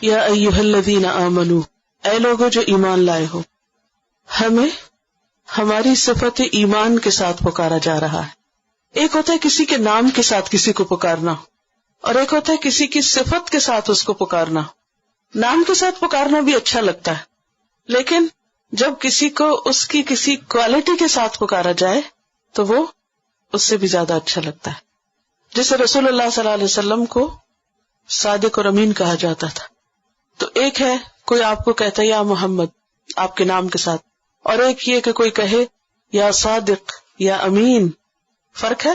یا ایھا الذین آمنوا، اے لوگو جو ایمان لائے ہو، ہمیں ہماری صفت ایمان کے ساتھ پکارا جا رہا ہے۔ ایک ہوتا ہے کسی کے نام کے ساتھ کسی کو پکارنا، اور ایک ہوتا ہے کسی کی صفت کے ساتھ اس کو پکارنا۔ نام کے ساتھ پکارنا بھی اچھا لگتا ہے، لیکن جب کسی کو اس کی کسی کوالٹی کے ساتھ پکارا جائے تو وہ اس سے بھی زیادہ اچھا لگتا ہے۔ جیسے رسول اللہ صلی اللہ علیہ وسلم کو صادق اور امین کہا جاتا تھا، تو ایک ہے کوئی آپ کو کہتا ہے یا محمد آپ کے نام کے ساتھ، اور ایک یہ کہ کوئی کہے یا صادق یا امین۔ فرق ہے؟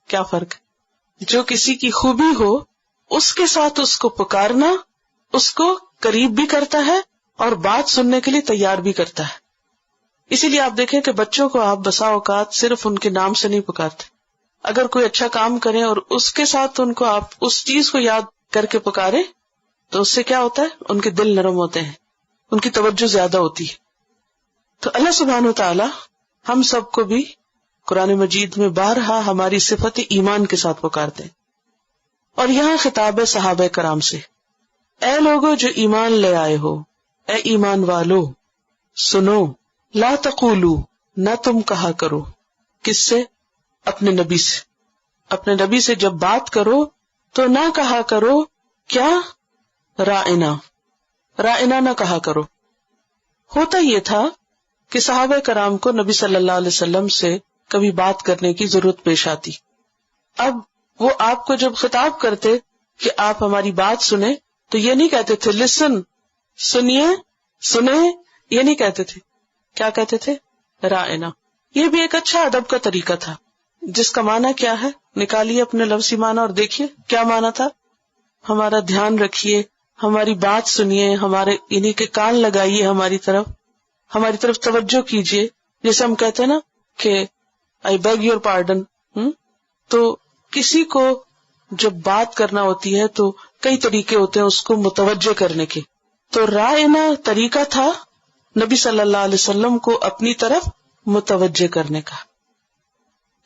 کیا فرق ہے؟ جو کسی کی خوبی ہو اس کے ساتھ اس کو پکارنا اس کو قریب بھی کرتا ہے اور بات سننے کے لیے تیار بھی کرتا ہے۔ اسی لیے آپ دیکھیں کہ بچوں کو آپ بسا اوقات صرف ان کے نام سے نہیں پکارتے۔ اگر کوئی اچھا کام کریں اور اس کے ساتھ ان کو آپ اس چیز کو یاد کر کے پکارے تو اس سے کیا ہوتا ہے؟ ان کے دل نرم ہوتے ہیں، ان کی توجہ زیادہ ہوتی ہے۔ تو اللہ سبحانہ وتعالی ہم سب کو بھی قرآن مجید میں بارہا ہماری صفت ایمان کے ساتھ پکارتے ہیں، اور یہاں خطاب ہے صحابہ کرام سے، اے لوگو جو ایمان لے آئے ہو، اے ایمان والو سنو، لا تقولو نہ تم کہا کرو، کس سے؟ اپنے نبی سے۔ اپنے نبی سے جب بات کرو تو نہ کہا کرو کیا؟ رائنا، رائنا نہ کہا کرو۔ ہوتا یہ تھا کہ صحابہ کرام کو نبی صلی اللہ علیہ وسلم سے کبھی بات کرنے کی ضرورت پیش آتی، اب وہ آپ کو جب خطاب کرتے کہ آپ ہماری بات سنیں تو یہ نہیں کہتے تھے لسن، سنیے، سنیں، یہ نہیں کہتے تھے، کیا کہتے تھے؟ رائنا۔ یہ بھی ایک اچھا ادب کا طریقہ تھا، جس کا معنی کیا ہے؟ نکالیے اپنے لفظی معنی اور دیکھیے کیا معنی تھا۔ ہمارا دھیان رکھیے، ہماری بات سنیے، ہمارے انہیں کے کان لگائیے، ہماری طرف توجہ کیجیے۔ جیسے ہم کہتے ہیں نا کہ I beg your pardon، تو کسی کو جب بات کرنا ہوتی ہے تو کئی طریقے ہوتے ہیں اس کو متوجہ کرنے کے، تو رائنا طریقہ تھا نبی صلی اللہ علیہ وسلم کو اپنی طرف متوجہ کرنے کا،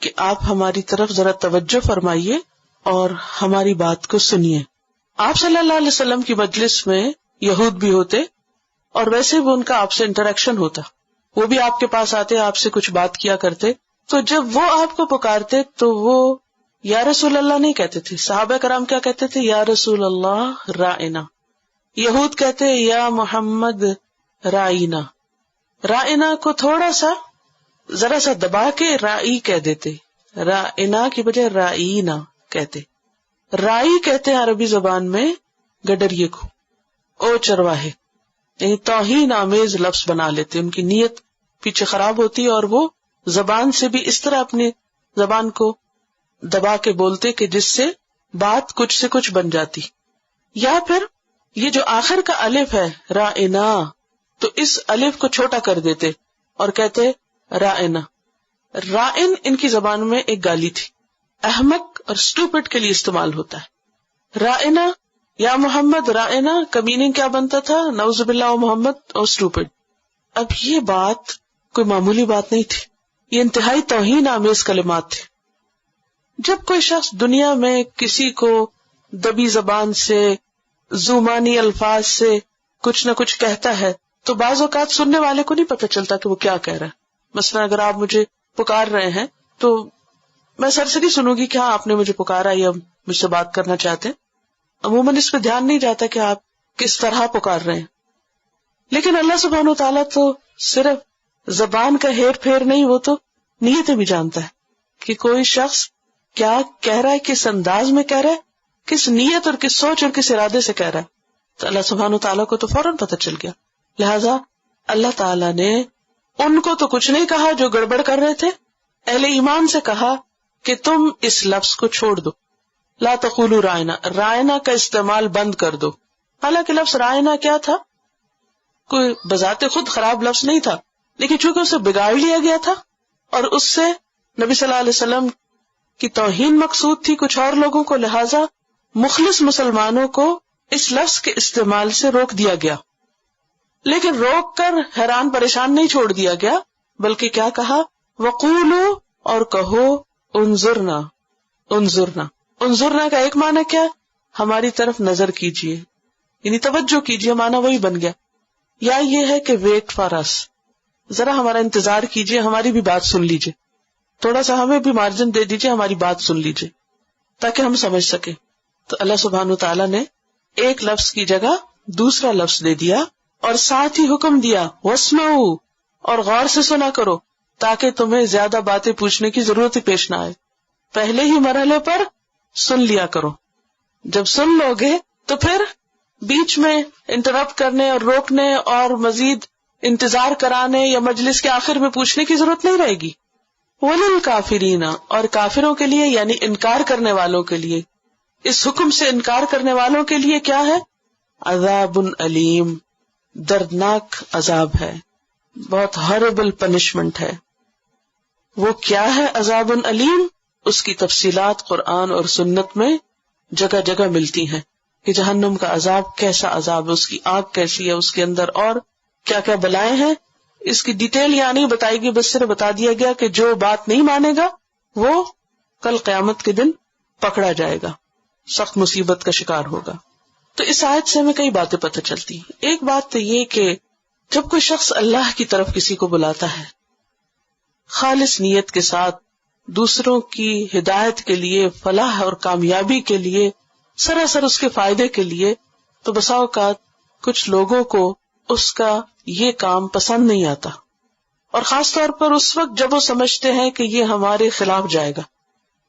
کہ آپ ہماری طرف ذرا توجہ فرمائیے اور ہماری بات کو سنیے۔ آپ صلی اللہ علیہ وسلم کی مجلس میں یہود بھی ہوتے اور ویسے بھی ان کا آپ سے انٹریکشن ہوتا، وہ بھی آپ کے پاس آتے، آپ سے کچھ بات کیا کرتے، تو جب وہ آپ کو پکارتے تو وہ یا رسول اللہ نہیں کہتے تھے۔ صحابہ کرام کیا کہتے تھے؟ یا رسول اللہ رائنا۔ یہود کہتے یا محمد رائنا۔ رائنا کو تھوڑا سا ذرا سا دبا کے رائی کہہ دیتے، رائنا کی بجائے رائینا کہتے۔ رائی کہتے ہیں عربی زبان میں گڈریے کو، او چرواہے، یعنی توہین آمیز لفظ بنا لیتے، ان کی نیت پیچھے خراب ہوتی اور وہ زبان سے بھی اس طرح اپنی زبان کو دبا کے بولتے کہ جس سے بات کچھ سے کچھ بن جاتی۔ یا پھر یہ جو آخر کا الف ہے رائنا، تو اس الف کو چھوٹا کر دیتے اور کہتے رائنا۔ رائن ان کی زبان میں ایک گالی تھی، احمق اور اسٹوپڈ کے لیے استعمال ہوتا ہے۔ رائنا یا محمد رائنا کا میننگ کیا بنتا تھا؟ نعوذ باللہ و محمد اور اسٹوپڈ۔ اب یہ بات کوئی معمولی بات نہیں تھی، یہ انتہائی توہین آمیز کلمات تھے۔ جب کوئی شخص دنیا میں کسی کو دبی زبان سے، زبانی الفاظ سے کچھ نہ کچھ کہتا ہے تو بعض اوقات سننے والے کو نہیں پتہ چلتا کہ وہ کیا کہہ رہا ہے۔ مثلا اگر آپ مجھے پکار رہے ہیں تو میں سرسری سنوں گی کہ ہاں آپ نے مجھے پکارا یا مجھ سے بات کرنا چاہتے ہیں، عموماً اس پہ دھیان نہیں جاتا کہ آپ کس طرح پکار رہے ہیں۔ لیکن اللہ سبحانہ وتعالیٰ تو صرف زبان کا ہیر پھیر نہیں، وہ تو نیتیں بھی جانتا ہے کہ کوئی شخص کیا کہہ رہا ہے، کس انداز میں کہہ رہا ہے، کس نیت اور کس سوچ اور کس ارادے سے کہہ رہا ہے۔ تو اللہ سبحانہ وتعالیٰ کو تو فوراً پتہ چل گیا، لہذا اللہ تعالیٰ نے ان کو تو کچھ نہیں کہا جو گڑبڑ کر رہے تھے، اہل ایمان سے کہا کہ تم اس لفظ کو چھوڑ دو، لا تقولوا رائنا، رائنا کا استعمال بند کر دو۔ حالانکہ لفظ رائنا کیا تھا؟ کوئی بذات خود خراب لفظ نہیں تھا، لیکن چونکہ اسے بگاڑ لیا گیا تھا اور اس سے نبی صلی اللہ علیہ وسلم کی توہین مقصود تھی کچھ اور لوگوں کو، لہذا مخلص مسلمانوں کو اس لفظ کے استعمال سے روک دیا گیا۔ لیکن روک کر حیران پریشان نہیں چھوڑ دیا گیا، بلکہ کیا کہا؟ وقولوا، اور کہو انظرنا۔ انظرنا، انظرنا کا ایک معنی کیا؟ ہماری طرف نظر کیجیے، یعنی توجہ کیجیے، معنی وہی بن گیا. یا یہ ہے کہ ویٹ فار اس، ذرا ہمارا انتظار کیجیے، ہماری بھی بات سن لیجیے، تھوڑا سا ہمیں بھی مارجن دے دیجیے، ہماری بات سن لیجیے تاکہ ہم سمجھ سکیں. تو اللہ سبحانہ وتعالیٰ نے ایک لفظ کی جگہ دوسرا لفظ دے دیا اور ساتھ ہی حکم دیا واسمعوا، اور غور سے سنا کرو تاکہ تمہیں زیادہ باتیں پوچھنے کی ضرورت ہی پیش نہ آئے. پہلے ہی مرحلے پر سن لیا کرو. جب سن لو گے تو پھر بیچ میں انٹرپٹ کرنے اور روکنے اور مزید انتظار کرانے یا مجلس کے آخر میں پوچھنے کی ضرورت نہیں رہے گی. وَلِلْكَافِرِينَ، اور کافروں کے لیے یعنی انکار کرنے والوں کے لیے، اس حکم سے انکار کرنے والوں کے لیے کیا ہے؟ عذاب علیم، دردناک عذاب ہے، بہت ہاربل پنشمنٹ ہے. وہ کیا ہے عذاب علیم؟ اس کی تفصیلات قرآن اور سنت میں جگہ جگہ ملتی ہیں کہ جہنم کا عذاب کیسا عذاب ہے، اس کی آگ کیسی ہے، اس کے اندر اور کیا کیا بلائیں ہیں. اس کی ڈیٹیل یہاں نہیں بتائی گئی، بس صرف بتا دیا گیا کہ جو بات نہیں مانے گا وہ کل قیامت کے دن پکڑا جائے گا، سخت مصیبت کا شکار ہوگا. تو اس آیت سے ہمیں کئی باتیں پتہ چلتی ہیں. ایک بات تو یہ کہ جب کوئی شخص اللہ کی طرف کسی کو بلاتا ہے خالص نیت کے ساتھ، دوسروں کی ہدایت کے لیے، فلاح اور کامیابی کے لیے، سراسر اس کے فائدے کے لیے، تو بسا اوقات کچھ لوگوں کو اس کا یہ کام پسند نہیں آتا، اور خاص طور پر اس وقت جب وہ سمجھتے ہیں کہ یہ ہمارے خلاف جائے گا،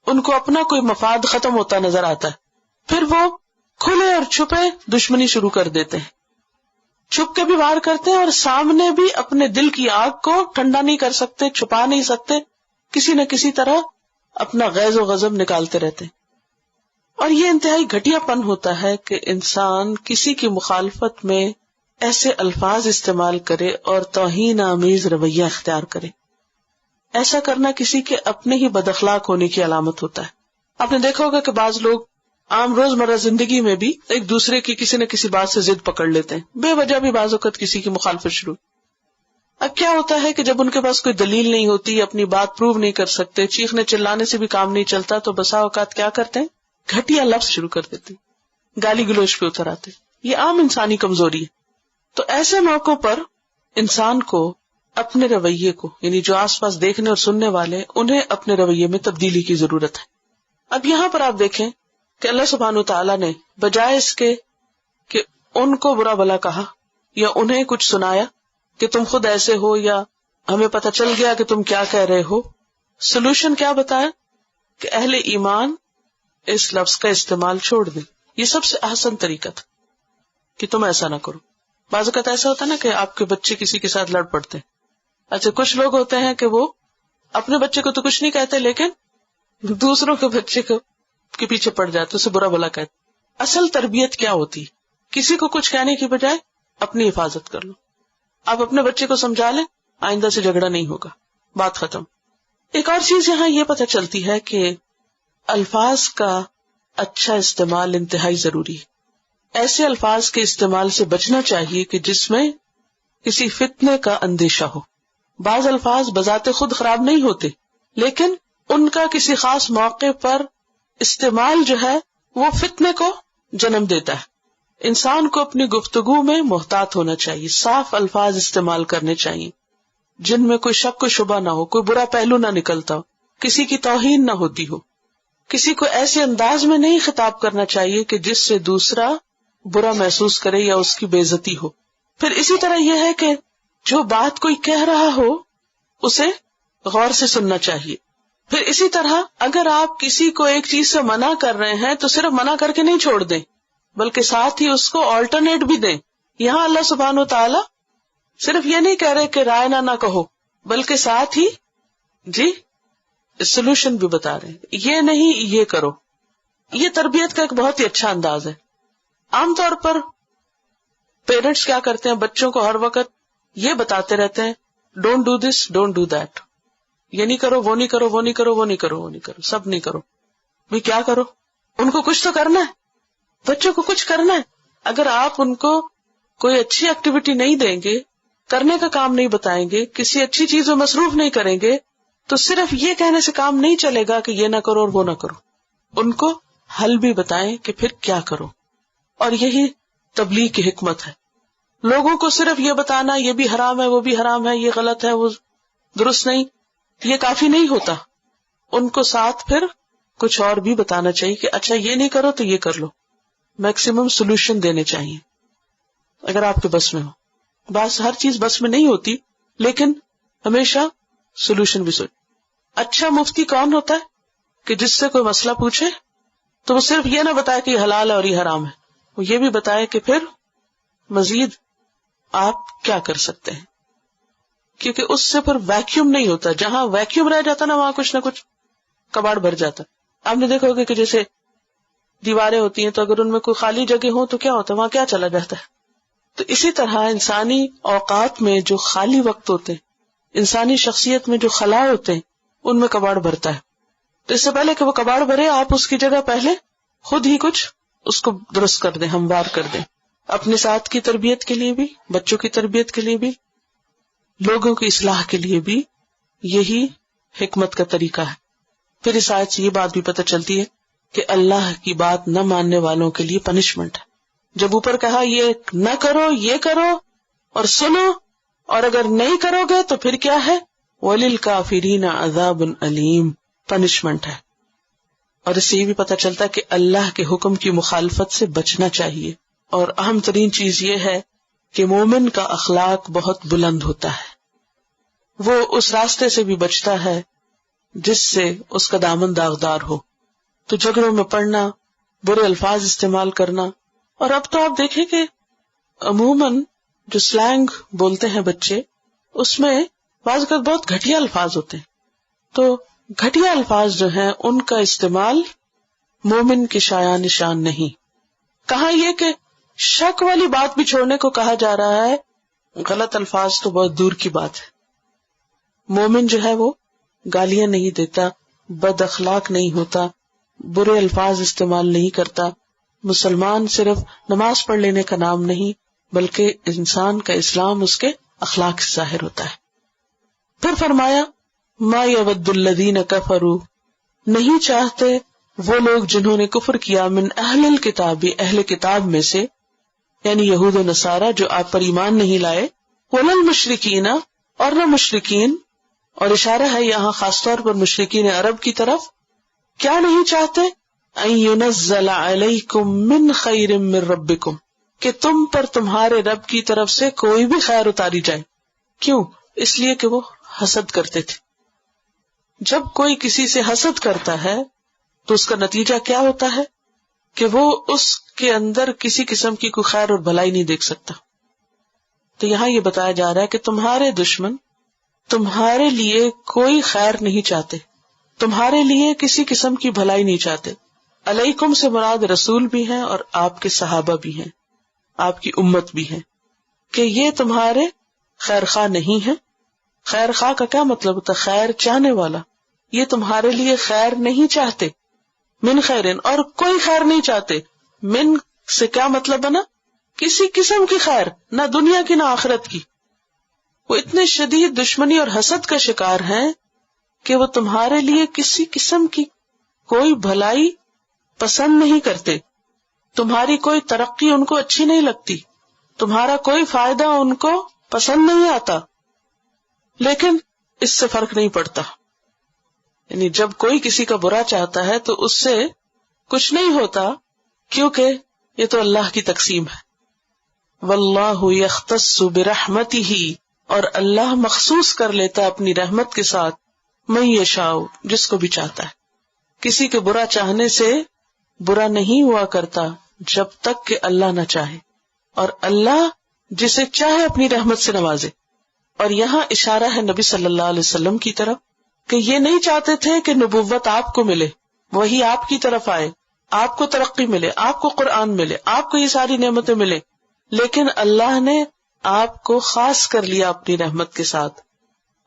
ان کو اپنا کوئی مفاد ختم ہوتا نظر آتا ہے، پھر وہ کھلے اور چھپے دشمنی شروع کر دیتے ہیں. چھپ کے بھی وار کرتے ہیں اور سامنے بھی اپنے دل کی آگ کو ٹھنڈا نہیں کر سکتے، چھپا نہیں سکتے، کسی نہ کسی طرح اپنا غیظ و غضب نکالتے رہتے ہیں. اور یہ انتہائی گھٹیا پن ہوتا ہے کہ انسان کسی کی مخالفت میں ایسے الفاظ استعمال کرے اور توہین آمیز رویہ اختیار کرے. ایسا کرنا کسی کے اپنے ہی بد اخلاق ہونے کی علامت ہوتا ہے. آپ نے دیکھا ہوگا کہ بعض لوگ عام روزمرہ زندگی میں بھی ایک دوسرے کی کسی نہ کسی بات سے ضد پکڑ لیتے ہیں، بے وجہ بھی بعض اوقات کسی کی مخالفت شروع. اب کیا ہوتا ہے کہ جب ان کے پاس کوئی دلیل نہیں ہوتی، اپنی بات پروو نہیں کر سکتے، چیخنے چلانے سے بھی کام نہیں چلتا، تو بسا اوقات کیا کرتے ہیں؟ گھٹیا لفظ شروع کر دیتے، گالی گلوچ پہ اتر آتے. یہ عام انسانی کمزوری ہے. تو ایسے موقع پر انسان کو اپنے رویے کو، یعنی جو آس پاس دیکھنے اور سننے والے، انہیں اپنے رویے میں تبدیلی کی ضرورت ہے. اب یہاں پر آپ دیکھیں کہ اللہ سبحانہ وتعالیٰ نے بجائے اس کے کہ ان کو برا بھلا کہا یا انہیں کچھ سنایا کہ تم خود ایسے ہو یا ہمیں پتہ چل گیا کہ تم کیا کہہ رہے ہو، سلوشن کیا بتایا کہ اہل ایمان اس لفظ کا استعمال چھوڑ دیں. یہ سب سے احسن طریقہ تھا کہ تم ایسا نہ کرو. بعض اوقات ایسا ہوتا ہے نا کہ آپ کے بچے کسی کے ساتھ لڑ پڑتے ہیں. اچھا، کچھ لوگ ہوتے ہیں کہ وہ اپنے بچے کو تو کچھ نہیں کہتے لیکن دوسروں کے بچے کو کے پیچھے پڑ جاتے، اسے برا بھلا کہتے. اصل تربیت کیا ہوتی؟ کسی کو کچھ کہنے کی بجائے اپنی حفاظت کر لو. آپ اپنے بچے کو سمجھا لیں، آئندہ سے جھگڑا نہیں ہوگا، بات ختم. ایک اور چیز یہاں یہ پتہ چلتی ہے کہ الفاظ کا اچھا استعمال انتہائی ضروری ہے. ایسے الفاظ کے استعمال سے بچنا چاہیے کہ جس میں کسی فتنے کا اندیشہ ہو. بعض الفاظ بذات خود خراب نہیں ہوتے، لیکن ان کا کسی خاص موقع پر استعمال جو ہے وہ فتنے کو جنم دیتا ہے. انسان کو اپنی گفتگو میں محتاط ہونا چاہیے، صاف الفاظ استعمال کرنے چاہیے جن میں کوئی شک و شبہ نہ ہو، کوئی برا پہلو نہ نکلتا ہو، کسی کی توہین نہ ہوتی ہو. کسی کو ایسے انداز میں نہیں خطاب کرنا چاہیے کہ جس سے دوسرا برا محسوس کرے یا اس کی بے عزتی ہو. پھر اسی طرح یہ ہے کہ جو بات کوئی کہہ رہا ہو اسے غور سے سننا چاہیے. پھر اسی طرح اگر آپ کسی کو ایک چیز سے منع کر رہے ہیں تو صرف منع کر کے نہیں چھوڑ دیں، بلکہ ساتھ ہی اس کو آلٹرنیٹ بھی دیں. یہاں اللہ سبحانہ وتعالی صرف یہ نہیں کہہ رہے کہ رائے نہ کہو، بلکہ ساتھ ہی سولوشن بھی بتا رہے ہیں، یہ نہیں یہ کرو. یہ تربیت کا ایک بہت ہی اچھا انداز ہے. عام طور پر پیرنٹس کیا کرتے ہیں، بچوں کو ہر وقت یہ بتاتے رہتے ہیں don't do this, don't do that, یہ نہیں کرو، وہ نہیں کرو، وہ نہیں کرو، وہ نہیں کرو، وہ نہیں کرو، سب نہیں کرو. بھی کیا کرو؟ ان کو کچھ تو کرنا ہے، بچوں کو کچھ کرنا ہے. اگر آپ ان کو کوئی اچھی ایکٹیویٹی نہیں دیں گے، کرنے کا کام نہیں بتائیں گے، کسی اچھی چیز میں مصروف نہیں کریں گے، تو صرف یہ کہنے سے کام نہیں چلے گا کہ یہ نہ کرو اور وہ نہ کرو. ان کو حل بھی بتائیں کہ پھر کیا کرو. اور یہی تبلیغ کی حکمت ہے. لوگوں کو صرف یہ بتانا یہ بھی حرام ہے وہ بھی حرام ہے، یہ غلط ہے وہ درست نہیں، یہ کافی نہیں ہوتا. ان کو ساتھ پھر کچھ اور بھی بتانا چاہیے کہ اچھا یہ نہیں کرو تو یہ کر لو. میکسیمم سولوشن دینے چاہیے اگر آپ کے بس میں ہو. بس ہر چیز بس میں نہیں ہوتی، لیکن ہمیشہ سولوشن بھی سوچ. اچھا مفتی کون ہوتا ہے کہ جس سے کوئی مسئلہ پوچھے تو وہ صرف یہ نہ بتائے کہ یہ حلال ہے اور یہ حرام ہے، وہ یہ بھی بتائے کہ پھر مزید آپ کیا کر سکتے ہیں. کیونکہ اس سے پھر ویکیوم نہیں ہوتا. جہاں ویکیوم رہ جاتا نا وہاں کچھ نہ کچھ کباڑ بھر جاتا. آپ نے دیکھا ہوگا کہ جیسے دیواریں ہوتی ہیں تو اگر ان میں کوئی خالی جگہ ہو تو کیا ہوتا ہے، وہاں کیا چلا جاتا ہے. تو اسی طرح انسانی اوقات میں جو خالی وقت ہوتے ہیں، انسانی شخصیت میں جو خلا ہوتے ہیں، ان میں کباڑ بھرتا ہے. تو اس سے پہلے کہ وہ کباڑ بھرے آپ اس کی جگہ پہلے خود ہی کچھ اس کو درست کر دیں، ہموار کر دیں. اپنے ساتھ کی تربیت کے لیے بھی، بچوں کی تربیت کے لیے بھی، لوگوں کی اصلاح کے لیے بھی یہی حکمت کا طریقہ ہے. پھر اس آیت سے یہ بات بھی پتہ چلتی ہے کہ اللہ کی بات نہ ماننے والوں کے لیے پنشمنٹ ہے. جب اوپر کہا یہ نہ کرو یہ کرو اور سنو، اور اگر نہیں کرو گے تو پھر کیا ہے، وَلِلْكَافِرِينَ عَذَابٌ أَلِيمٌ، پنشمنٹ ہے. اور اس سے یہ بھی پتہ چلتا ہے کہ اللہ کے حکم کی مخالفت سے بچنا چاہیے. اور اہم ترین چیز یہ ہے کہ مومن کا اخلاق بہت بلند ہوتا ہے. وہ اس راستے سے بھی بچتا ہے جس سے اس کا دامن داغدار ہو. تو جھگڑوں میں پڑنا، برے الفاظ استعمال کرنا. اور اب تو آپ دیکھیں کہ عموماً جو سلینگ بولتے ہیں بچے، اس میں بعض اوقات بہت گھٹیا الفاظ ہوتے ہیں. تو گھٹیا الفاظ جو ہیں ان کا استعمال مومن کی شایان نشان نہیں. کہاں یہ کہ شک والی بات بھی چھوڑنے کو کہا جا رہا ہے، غلط الفاظ تو بہت دور کی بات ہے. مومن جو ہے وہ گالیاں نہیں دیتا، بد اخلاق نہیں ہوتا، برے الفاظ استعمال نہیں کرتا. مسلمان صرف نماز پڑھ لینے کا نام نہیں بلکہ انسان کا اسلام اس کے اخلاق سے ظاہر ہوتا ہے. پھر فرمایا ما یود الذین کفروا، نہیں چاہتے وہ لوگ جنہوں نے کفر کیا، من اہل الکتاب، اہل کتاب میں سے، یعنی یہود و نصارہ جو آپ پر ایمان نہیں لائے، ولا المشرکین، اور نہ مشرکین. اور اشارہ ہے یہاں خاص طور پر مشرکین عرب کی طرف. کیا نہیں چاہتے، ان ینزل علیکم من خیر من ربکم، کہ تم پر تمہارے رب کی طرف سے کوئی بھی خیر اتاری جائے. کیوں؟ اس لیے کہ وہ حسد کرتے تھے. جب کوئی کسی سے حسد کرتا ہے تو اس کا نتیجہ کیا ہوتا ہے کہ وہ اس کے اندر کسی قسم کی کوئی خیر اور بھلائی نہیں دیکھ سکتا. تو یہاں یہ بتایا جا رہا ہے کہ تمہارے دشمن تمہارے لیے کوئی خیر نہیں چاہتے، تمہارے لیے کسی قسم کی بھلائی نہیں چاہتے. علیکم سے مراد رسول بھی ہیں اور آپ کے صحابہ بھی ہیں، آپ کی امت بھی ہیں، کہ یہ تمہارے خیر خواہ نہیں ہیں. خیر خواہ کا کیا مطلب ہوتا ہے؟ خیر چاہنے والا. یہ تمہارے لیے خیر نہیں چاہتے. من خیرن، اور کوئی خیر نہیں چاہتے. من سے کیا مطلب بنا؟ کسی قسم کی خیر، نہ دنیا کی نہ آخرت کی. وہ اتنے شدید دشمنی اور حسد کا شکار ہیں کہ وہ تمہارے لیے کسی قسم کی کوئی بھلائی پسند نہیں کرتے. تمہاری کوئی ترقی ان کو اچھی نہیں لگتی، تمہارا کوئی فائدہ ان کو پسند نہیں آتا. لیکن اس سے فرق نہیں پڑتا. یعنی جب کوئی کسی کا برا چاہتا ہے تو اس سے کچھ نہیں ہوتا، کیونکہ یہ تو اللہ کی تقسیم ہے. واللہ یختص برحمتہ، اور اللہ مخصوص کر لیتا ہے اپنی رحمت کے ساتھ من یشاء، جس کو بھی چاہتا ہے. کسی کے برا چاہنے سے برا نہیں ہوا کرتا جب تک کہ اللہ نہ چاہے، اور اللہ جسے چاہے اپنی رحمت سے نوازے. اور یہاں اشارہ ہے نبی صلی اللہ علیہ وسلم کی طرف کہ یہ نہیں چاہتے تھے کہ نبوت آپ کو ملے، وہی آپ کی طرف آئے، آپ کو ترقی ملے، آپ کو قرآن ملے، آپ کو یہ ساری نعمتیں ملے. لیکن اللہ نے آپ کو خاص کر لیا اپنی رحمت کے ساتھ،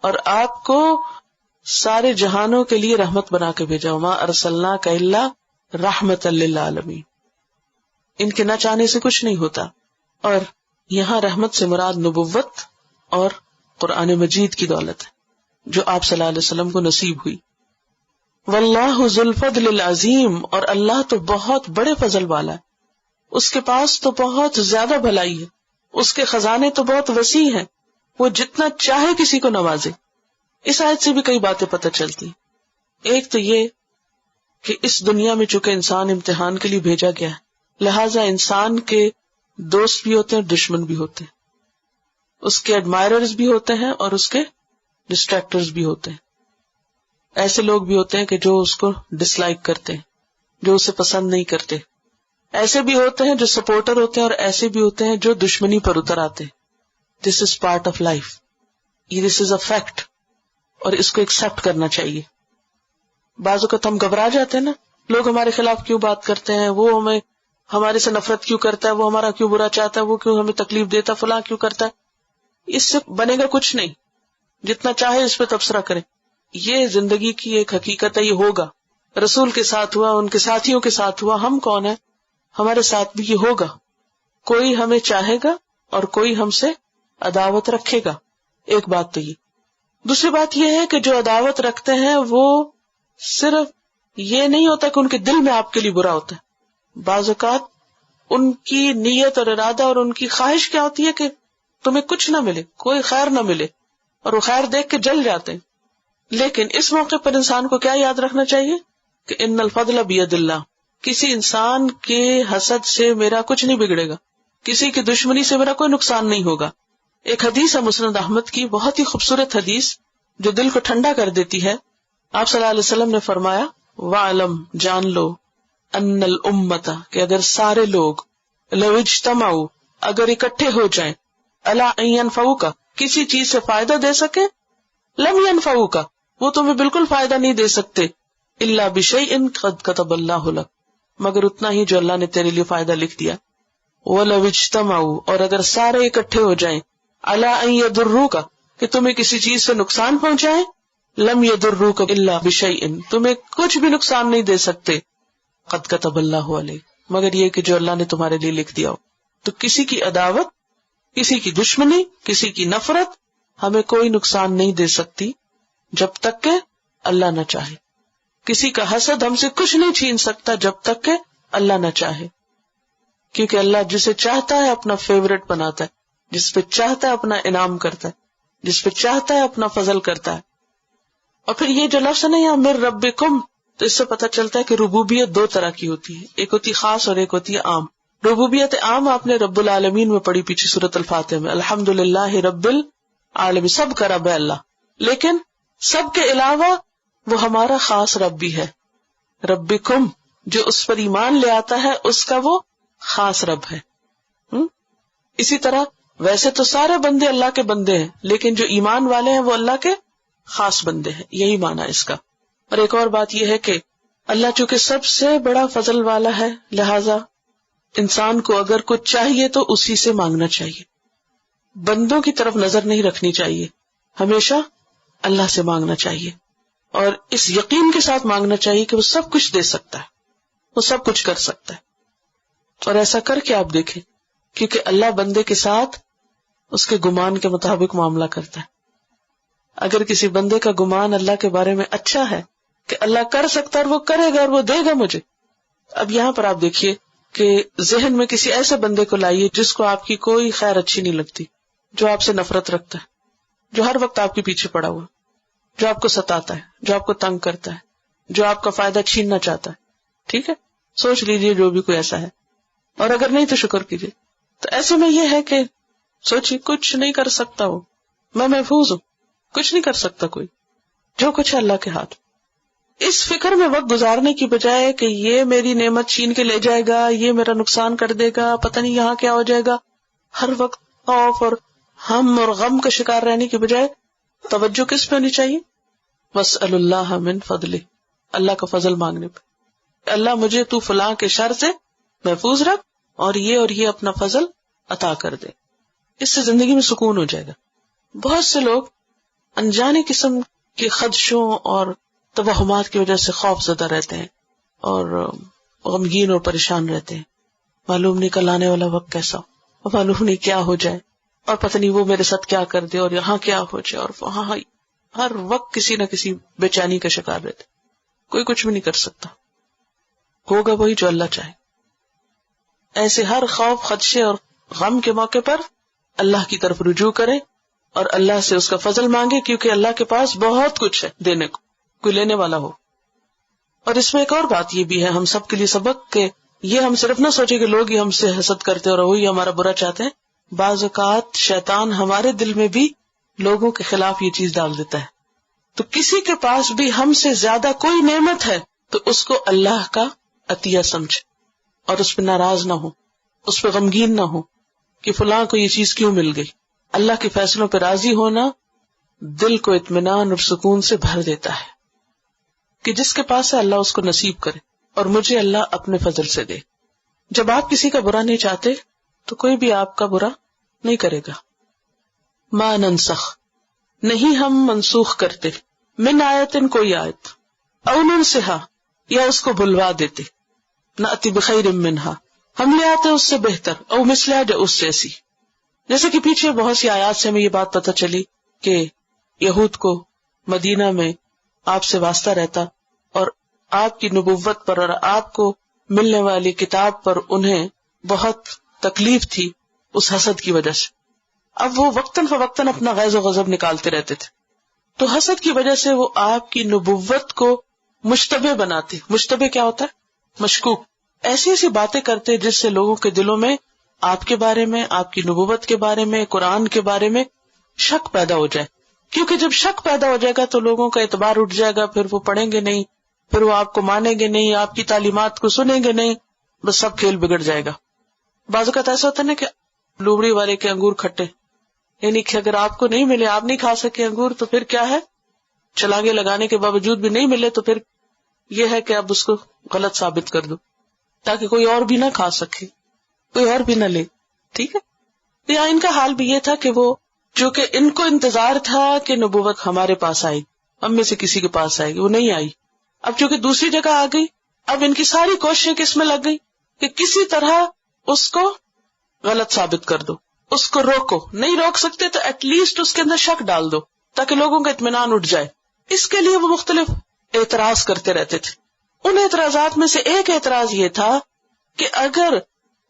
اور آپ کو سارے جہانوں کے لیے رحمت بنا کے بھیجا. وما ارسلناک الا رحمۃ للعالمین. ان کے نہ چاہنے سے کچھ نہیں ہوتا. اور یہاں رحمت سے مراد نبوت اور قرآن مجید کی دولت ہے جو آپ صلی اللہ علیہ وسلم کو نصیب ہوئی. واللہ ذو الفضل العظیم، اور اللہ تو بہت بڑے فضل والا ہے. اس کے پاس تو بہت زیادہ بھلائی ہے، اس کے خزانے تو بہت وسیع ہیں، وہ جتنا چاہے کسی کو نوازے۔ اس آیت سے بھی کئی باتیں پتہ چلتی۔ ایک تو یہ کہ اس دنیا میں چونکہ انسان امتحان کے لیے بھیجا گیا ہے، لہٰذا انسان کے دوست بھی ہوتے ہیں اور دشمن بھی ہوتے ہیں، اس کے ایڈمائررز بھی ہوتے ہیں اور اس کے ڈسٹریکٹرز بھی ہوتے ہیں۔ ایسے لوگ بھی ہوتے ہیں کہ جو اس کو ڈس لائک کرتے ہیں، جو اسے پسند نہیں کرتے، ایسے بھی ہوتے ہیں جو سپورٹر ہوتے ہیں اور ایسے بھی ہوتے ہیں جو دشمنی پر اتر آتے ہیں۔ دس از پارٹ آف لائف، یہ دس از اے فیکٹ، اور اس کو ایکسپٹ کرنا چاہیے۔ بعض اوقات ہم گھبرا جاتے ہیں نا، لوگ ہمارے خلاف کیوں بات کرتے ہیں، وہ ہمارے سے نفرت کیوں کرتا ہے، وہ ہمارا کیوں برا چاہتا ہے، وہ کیوں ہمیں تکلیف دیتا ہے، فلاں کیوں کرتا ہے۔ اس سے بنے گا کچھ نہیں، جتنا چاہے اس پہ تبصرہ کریں۔ یہ زندگی کی ایک حقیقت ہے، یہ ہوگا، رسول کے ساتھ ہوا، ان کے ساتھیوں کے ساتھ ہوا، ہم کون ہیں، ہمارے ساتھ بھی یہ ہوگا۔ کوئی ہمیں چاہے گا اور کوئی ہم سے عداوت رکھے گا، ایک بات تو یہ۔ دوسری بات یہ ہے کہ جو عداوت رکھتے ہیں وہ صرف یہ نہیں ہوتا کہ ان کے دل میں آپ کے لیے برا ہوتا ہے، بعض اوقات ان کی نیت اور ارادہ اور ان کی خواہش کیا ہوتی ہے کہ تمہیں کچھ نہ ملے، کوئی خیر نہ ملے، اور وہ خیر دیکھ کے جل جاتے ہیں۔ لیکن اس موقع پر انسان کو کیا یاد رکھنا چاہیے کہ ان الفضل بید اللہ، کسی انسان کے حسد سے میرا کچھ نہیں بگڑے گا، کسی کی دشمنی سے میرا کوئی نقصان نہیں ہوگا۔ ایک حدیث ہے مسند احمد کی، بہت ہی خوبصورت حدیث جو دل کو ٹھنڈا کر دیتی ہے۔ آپ صلی اللہ علیہ وسلم نے فرمایا، وَعْلَمْ، جان لو، ان الامت، کہ اگر سارے لوگ، لو اجتمعوا، اگر اکٹھے ہو جائیں، علی ان ینفعوک، کسی چیز سے فائدہ دے سکے، لم ینفعوک، وہ تمہیں بالکل فائدہ نہیں دے سکتے، الا بشیء قد کتب اللہ لک، مگر اتنا ہی جو اللہ نے تیرے لیے فائدہ لکھ دیا۔ وَلَوْ اجْتَمَعُوا، اور اگر سارے اکٹھے ہو جائیں، عَلَىٰ أَن يَضُرُّوكَ، کہ تمہیں کسی چیز سے نقصان پہنچائیں، لَمْ يَضُرُّوكَ إِلَّا بِشَيْءٍ، تمہیں کچھ بھی نقصان نہیں دے سکتے، قَدْ كَتَبَ اللَّهُ عَلَيْكَ، مگر یہ کہ جو اللہ نے تمہارے لیے لکھ دیا ہو۔ تو کسی کی عداوت، کسی کی دشمنی، کسی کی نفرت ہمیں کوئی نقصان نہیں دے سکتی جب تک کہ اللہ نہ چاہے۔ کسی کا حسد ہم سے کچھ نہیں چھین سکتا جب تک کہ اللہ نہ چاہے، کیونکہ اللہ جسے چاہتا ہے اپنا فیورٹ بناتا ہے، جس پہ چاہتا ہے اپنا انعام کرتا ہے، جس پہ چاہتا ہے اپنا فضل کرتا ہے۔ اور پھر یہ جو لفظ ہے نا یہاں مِن ربکم، تو اس سے پتہ چلتا ہے کہ ربوبیت دو طرح کی ہوتی ہے، ایک ہوتی خاص اور ایک ہوتی ہے عام۔ ربوبیت عام آپ نے رب العالمین میں پڑھی پیچھے سورۃ الفاتحہ میں، الحمدللہ رب العالمین، سب کا رب ہے اللہ، لیکن سب کے علاوہ وہ ہمارا خاص رب بھی ہے۔ ربکم، جو اس پر ایمان لے آتا ہے اس کا وہ خاص رب ہے۔ اسی طرح ویسے تو سارے بندے اللہ کے بندے ہیں، لیکن جو ایمان والے ہیں وہ اللہ کے خاص بندے ہیں، یہی معنی اس کا۔ اور ایک اور بات یہ ہے کہ اللہ چونکہ سب سے بڑا فضل والا ہے، لہذا انسان کو اگر کچھ چاہیے تو اسی سے مانگنا چاہیے، بندوں کی طرف نظر نہیں رکھنی چاہیے، ہمیشہ اللہ سے مانگنا چاہیے، اور اس یقین کے ساتھ مانگنا چاہیے کہ وہ سب کچھ دے سکتا ہے، وہ سب کچھ کر سکتا ہے۔ اور ایسا کر کے آپ دیکھیں، کیونکہ اللہ بندے کے ساتھ اس کے گمان کے مطابق معاملہ کرتا ہے۔ اگر کسی بندے کا گمان اللہ کے بارے میں اچھا ہے کہ اللہ کر سکتا ہے اور وہ کرے گا اور وہ دے گا مجھے، اب یہاں پر آپ دیکھیے کہ ذہن میں کسی ایسے بندے کو لائیے جس کو آپ کی کوئی خیر اچھی نہیں لگتی، جو آپ سے نفرت رکھتا ہے، جو ہر وقت آپ کے پیچھے پڑا ہوا، جو آپ کو ستاتا ہے، جو آپ کو تنگ کرتا ہے، جو آپ کا فائدہ چھیننا چاہتا ہے، ٹھیک ہے، سوچ لیجئے جو بھی کوئی ایسا ہے، اور اگر نہیں تو شکر کیجئے۔ تو ایسے میں یہ ہے کہ سوچیے کچھ نہیں کر سکتا ہوں، میں محفوظ ہوں، کچھ نہیں کر سکتا کوئی، جو کچھ ہے اللہ کے ہاتھ۔ اس فکر میں وقت گزارنے کی بجائے کہ یہ میری نعمت چھین کے لے جائے گا، یہ میرا نقصان کر دے گا، پتہ نہیں یہاں کیا ہو جائے گا، ہر وقت خوف اور ہم اور غم کا شکار رہنے کی بجائے توجہ کس پہ ہونی چاہیے؟ وَاسْأَلُ اللَّهَ مِن فَضْلِهِ، اللہ کا فضل مانگنے پہ، اللہ مجھے تو فلاں کے شر سے محفوظ رکھ اور یہ اپنا فضل عطا کر دے، اس سے زندگی میں سکون ہو جائے گا۔ بہت سے لوگ انجانے قسم کے خدشوں اور توہمات کی وجہ سے خوف زدہ رہتے ہیں اور غمگین اور پریشان رہتے ہیں، معلوم نہیں کل آنے والا وقت کیسا ہو، معلوم نہیں کیا ہو جائے، اور پتہ نہیں وہ میرے ساتھ کیا کر دے، اور یہاں کیا ہو جائے، اور وہاں ہر وقت کسی نہ کسی بے چینی کا شکار رہتے، کوئی کچھ بھی نہیں کر سکتا، ہوگا وہی جو اللہ چاہے۔ ایسے ہر خوف، خدشے اور غم کے موقع پر اللہ کی طرف رجوع کرے اور اللہ سے اس کا فضل مانگے، کیونکہ اللہ کے پاس بہت کچھ ہے دینے کو، کوئی لینے والا ہو۔ اور اس میں ایک اور بات یہ بھی ہے ہم سب کے لیے سبق، کہ یہ ہم صرف نہ سوچے کہ لوگ ہی ہم سے حسد کرتے اور وہی ہمارا برا چاہتے ہیں، بعض اوقات شیطان ہمارے دل میں بھی لوگوں کے خلاف یہ چیز ڈال دیتا ہے۔ تو کسی کے پاس بھی ہم سے زیادہ کوئی نعمت ہے تو اس کو اللہ کا عطیہ سمجھ اور اس پہ ناراض نہ ہو، اس پہ غمگین نہ ہو کہ فلاں کو یہ چیز کیوں مل گئی۔ اللہ کے فیصلوں پہ راضی ہونا دل کو اطمینان اور سکون سے بھر دیتا ہے کہ جس کے پاس ہے اللہ اس کو نصیب کرے اور مجھے اللہ اپنے فضل سے دے۔ جب آپ کسی کا برا نہیں چاہتے تو کوئی بھی آپ کا برا نہیں کرے گا۔ ما ننسخ، نہیں ہم منسوخ کرتے، من آیتن کوئی آیت، او ننسہا یا اس کو بھلوا دیتے، نأتی بخیر منہا ہم لے آتے اس سے بہتر، او مثلہا جو اس جیسی۔ جیسے کہ پیچھے بہت سی آیات سے ہمیں یہ بات پتہ چلی کہ یہود کو مدینہ میں آپ سے واسطہ رہتا اور آپ کی نبوت پر اور آپ کو ملنے والی کتاب پر انہیں بہت تکلیف تھی اس حسد کی وجہ سے۔ اب وہ وقتاً فوقتاً اپنا غیظ و غضب نکالتے رہتے تھے، تو حسد کی وجہ سے وہ آپ کی نبوت کو مشتبہ بناتے۔ مشتبہ کیا ہوتا ہے؟ مشکوک، ایسی ایسی باتیں کرتے جس سے لوگوں کے دلوں میں آپ کے بارے میں، آپ کی نبوت کے بارے میں، قرآن کے بارے میں شک پیدا ہو جائے، کیونکہ جب شک پیدا ہو جائے گا تو لوگوں کا اعتبار اٹھ جائے گا، پھر وہ پڑھیں گے نہیں، پھر وہ آپ کو مانیں گے نہیں، آپ کی تعلیمات کو سنیں گے نہیں، بس سب کھیل بگڑ جائے گا۔ بعض اوقات ایسا ہوتا ہے نا کہ لوبڑی والے کے انگور کھٹے، یعنی کہ اگر آپ کو نہیں ملے، آپ نہیں کھا سکے انگور، تو پھر کیا ہے، چھلانگے لگانے کے باوجود بھی نہیں ملے تو پھر یہ ہے کہ اب اس کو غلط ثابت کر دو تاکہ کوئی اور بھی نہ کھا سکے، کوئی اور بھی نہ لے، ٹھیک ہے۔ یا ان کا حال بھی یہ تھا کہ وہ جو کہ ان کو انتظار تھا کہ نبوت ہمارے پاس آئے، ہم میں سے کسی کے پاس آئے گی، وہ نہیں آئی۔ اب چونکہ دوسری جگہ آ گئی، اب ان کی ساری کوششیں کس میں لگ گئی کہ کسی طرح اس کو غلط ثابت کر دو، اس کو روکو، نہیں روک سکتے تو ایٹ لیسٹ اس کے اندر شک ڈال دو تاکہ لوگوں کا اطمینان اٹھ جائے۔ اس کے لیے وہ مختلف اعتراض کرتے رہتے تھے۔ ان اعتراضات میں سے ایک اعتراض یہ تھا کہ اگر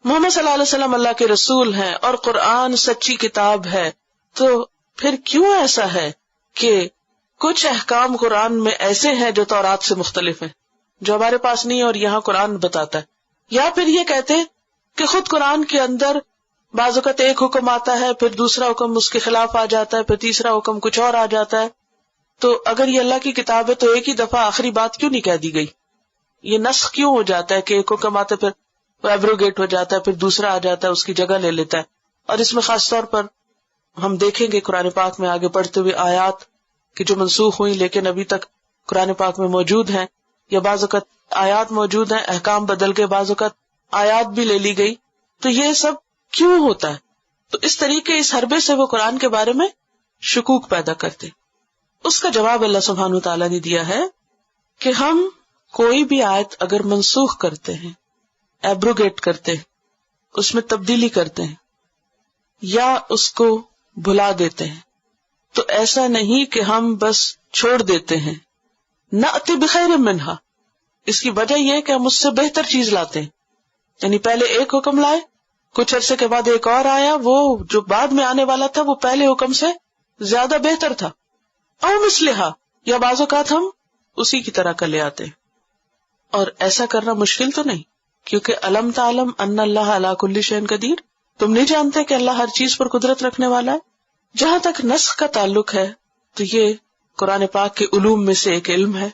محمد صلی اللہ علیہ وسلم اللہ کے رسول ہیں اور قرآن سچی کتاب ہے تو پھر کیوں ایسا ہے کہ کچھ احکام قرآن میں ایسے ہیں جو تورات سے مختلف ہیں، جو ہمارے پاس نہیں اور یہاں قرآن بتاتا ہے۔ یا پھر یہ کہتے کہ خود قرآن کے اندر بعض اوقات ایک حکم آتا ہے، پھر دوسرا حکم اس کے خلاف آ جاتا ہے، پھر تیسرا حکم کچھ اور آ جاتا ہے، تو اگر یہ اللہ کی کتاب ہے تو ایک ہی دفعہ آخری بات کیوں نہیں کہہ دی گئی؟ یہ نسخ کیوں ہو جاتا ہے کہ ایک حکم آتا ہے پھر وہ ایبروگیٹ ہو جاتا ہے، پھر دوسرا آ جاتا ہے اس کی جگہ لے لیتا ہے؟ اور اس میں خاص طور پر ہم دیکھیں گے قرآن پاک میں آگے بڑھتے ہوئے آیات کہ جو منسوخ ہوئی لیکن ابھی تک قرآن پاک میں موجود ہیں، یا بعض اوقات آیات موجود ہیں، احکام بدل کے بعض اوقات آیات بھی لے لی گئی، تو یہ سب کیوں ہوتا ہے؟ تو اس طریقے اس حربے سے وہ قرآن کے بارے میں شکوک پیدا کرتے۔ اس کا جواب اللہ سبحانہ وتعالیٰ نے دیا ہے کہ ہم کوئی بھی آیت اگر منسوخ کرتے ہیں، ایبروگیٹ کرتے ہیں، اس میں تبدیلی کرتے ہیں یا اس کو بھلا دیتے ہیں تو ایسا نہیں کہ ہم بس چھوڑ دیتے ہیں، نأتی بخیر منہا، اس کی وجہ یہ کہ ہم اس سے بہتر چیز لاتے ہیں، یعنی پہلے ایک حکم لائے، کچھ عرصے کے بعد ایک اور آیا، وہ جو بعد میں آنے والا تھا وہ پہلے حکم سے زیادہ بہتر تھا، او مثلہا، یا بعض اوقات ہم اسی کی طرح کا لے آتے ہیں۔ اور ایسا کرنا مشکل تو نہیں، کیونکہ الم تعلم ان اللہ علی کل شیء قدیر، تم نہیں جانتے کہ اللہ ہر چیز پر قدرت رکھنے والا ہے۔ جہاں تک نسخ کا تعلق ہے تو یہ قرآن پاک کے علوم میں سے ایک علم ہے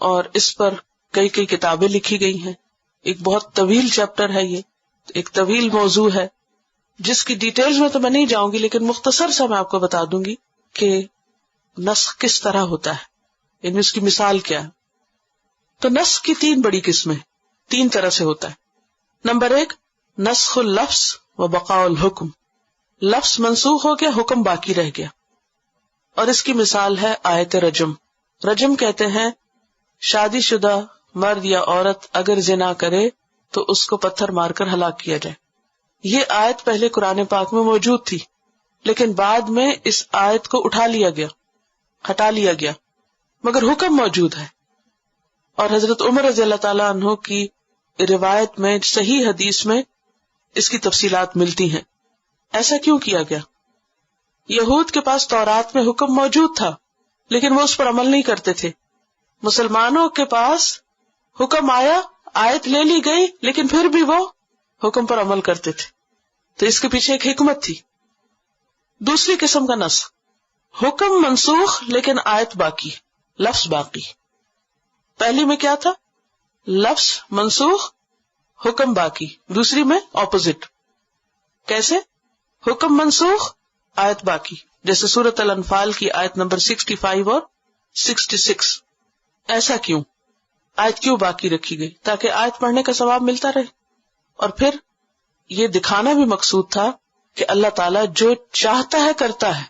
اور اس پر کئی کتابیں لکھی گئی ہیں، ایک بہت طویل چیپٹر ہے، یہ ایک طویل موضوع ہے جس کی ڈیٹیلز میں تو میں نہیں جاؤں گی، لیکن مختصر سا میں آپ کو بتا دوں گی کہ نسخ کس طرح ہوتا ہے، یعنی اس کی مثال کیا ہے۔ تو نسخ کی تین بڑی قسمیں، تین طرح سے ہوتا ہے۔ نمبر ایک، نسخ اللفظ و بقاء الحکم، لفظ منسوخ ہو گیا، حکم باقی رہ گیا، اور اس کی مثال ہے آیت رجم۔ رجم کہتے ہیں شادی شدہ مرد یا عورت اگر زنا کرے تو اس کو پتھر مار کر ہلاک کیا جائے۔ یہ آیت پہلے قرآن پاک میں موجود تھی لیکن بعد میں اس آیت کو ہٹا لیا گیا مگر حکم موجود ہے۔ اور حضرت عمر رضی اللہ تعالیٰ عنہ کی روایت میں، صحیح حدیث میں، اس کی تفصیلات ملتی ہیں. ایسا کیوں کیا گیا؟ یہود کے پاس تورات میں حکم موجود تھا لیکن وہ اس پر عمل نہیں کرتے تھے. مسلمانوں کے پاس حکم آیا، آیت لے لی گئی، لیکن پھر بھی وہ حکم پر عمل کرتے تھے. تو اس کے پیچھے ایک حکمت تھی. دوسری قسم کا نسخ، حکم منسوخ لیکن آیت باقی، لفظ باقی. پہلی میں کیا تھا؟ لفظ منسوخ، حکم باقی. دوسری میں اپوزٹ. کیسے؟ حکم منسوخ، آیت باقی. جیسے سورۃ الانفال کی آیت نمبر 65 اور 66. ایسا کیوں؟ آیت کیوں باقی رکھی گئی؟ تاکہ آیت پڑھنے کا ثواب ملتا رہے. اور پھر یہ دکھانا بھی مقصود تھا کہ اللہ تعالیٰ جو چاہتا ہے کرتا ہے.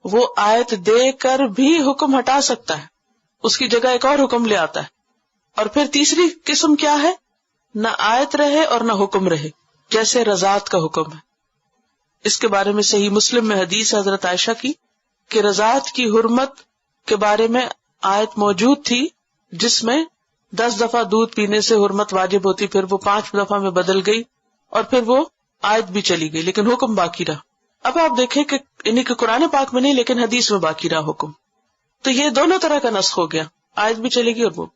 وہ آیت دے کر بھی حکم ہٹا سکتا ہے، اس کی جگہ ایک اور حکم لے آتا ہے. اور پھر تیسری قسم کیا ہے؟ نہ آیت رہے اور نہ حکم رہے، جیسے رضاعت کا حکم ہے. اس کے بارے میں صحیح مسلم میں حدیث حضرت عائشہ کی کہ رضاعت کی حرمت کے بارے میں آیت موجود تھی جس میں 10 دفعہ دودھ پینے سے حرمت واجب ہوتی، پھر وہ 5 دفعہ میں بدل گئی اور پھر وہ آیت بھی چلی گئی لیکن حکم باقی رہا. اب آپ دیکھیں کہ انہیں کے قرآن پاک میں نہیں لیکن حدیث میں باقی رہا حکم. تو یہ دونوں طرح کا نسخ ہو گیا، آیت بھی چلے گی اور وہ.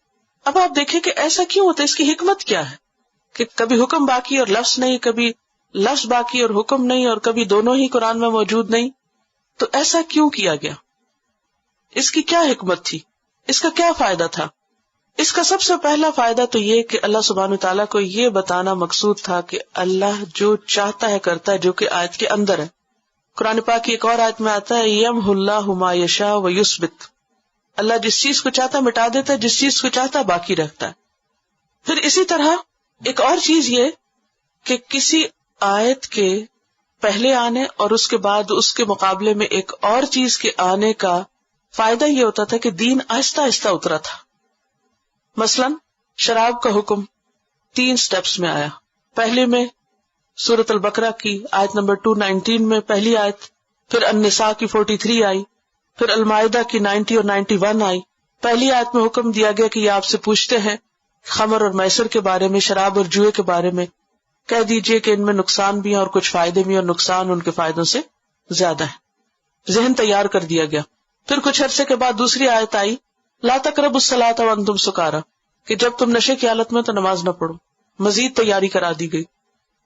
اب آپ دیکھیں کہ ایسا کیوں ہوتا ہے، اس کی حکمت کیا ہے کہ کبھی حکم باقی اور لفظ نہیں، کبھی لفظ باقی اور حکم نہیں، اور کبھی دونوں ہی قرآن میں موجود نہیں. تو ایسا کیوں کیا گیا؟ اس کی کیا حکمت تھی؟ اس کا کیا فائدہ تھا؟ اس کا سب سے پہلا فائدہ تو یہ کہ اللہ سبحانہ تعالیٰ کو یہ بتانا مقصود تھا کہ اللہ جو چاہتا ہے کرتا ہے، جو کہ آیت کے اندر ہے. قرآن پاک کی ایک اور آیت میں آتا ہے یمحو اللہ ما یشاء ویثبت. اللہ جس چیز کو چاہتا ہے مٹا دیتا ہے، جس چیز کو چاہتا ہے باقی رکھتا ہے. پھر اسی طرح ایک اور چیز یہ کہ کسی آیت کے پہلے آنے اور اس کے بعد اس کے مقابلے میں ایک اور چیز کے آنے کا فائدہ یہ ہوتا تھا کہ دین آہستہ آہستہ اترا تھا. مثلاً شراب کا حکم 3 سٹیپس میں آیا. پہلے میں سورۃ البقرہ کی آیت نمبر 219 میں پہلی آیت، پھر النساء کی 43 آئی، پھر المائدہ کی 90 اور 91 آئی. پہلی آیت میں حکم دیا گیا کہ یہ آپ سے پوچھتے ہیں خمر اور میسر کے بارے میں، شراب اور جوئے کے بارے میں، کہہ دیجئے کہ ان میں نقصان بھی ہیں اور کچھ فائدے بھی، اور نقصان ان کے فائدوں سے زیادہ ہے. ذہن تیار کر دیا گیا. پھر کچھ عرصے کے بعد دوسری آیت آئی لا تقربوا الصلاۃ وانتم سکارى، کہ جب تم نشے کی حالت میں تو نماز نہ پڑھو. مزید تیاری کرا دی گئی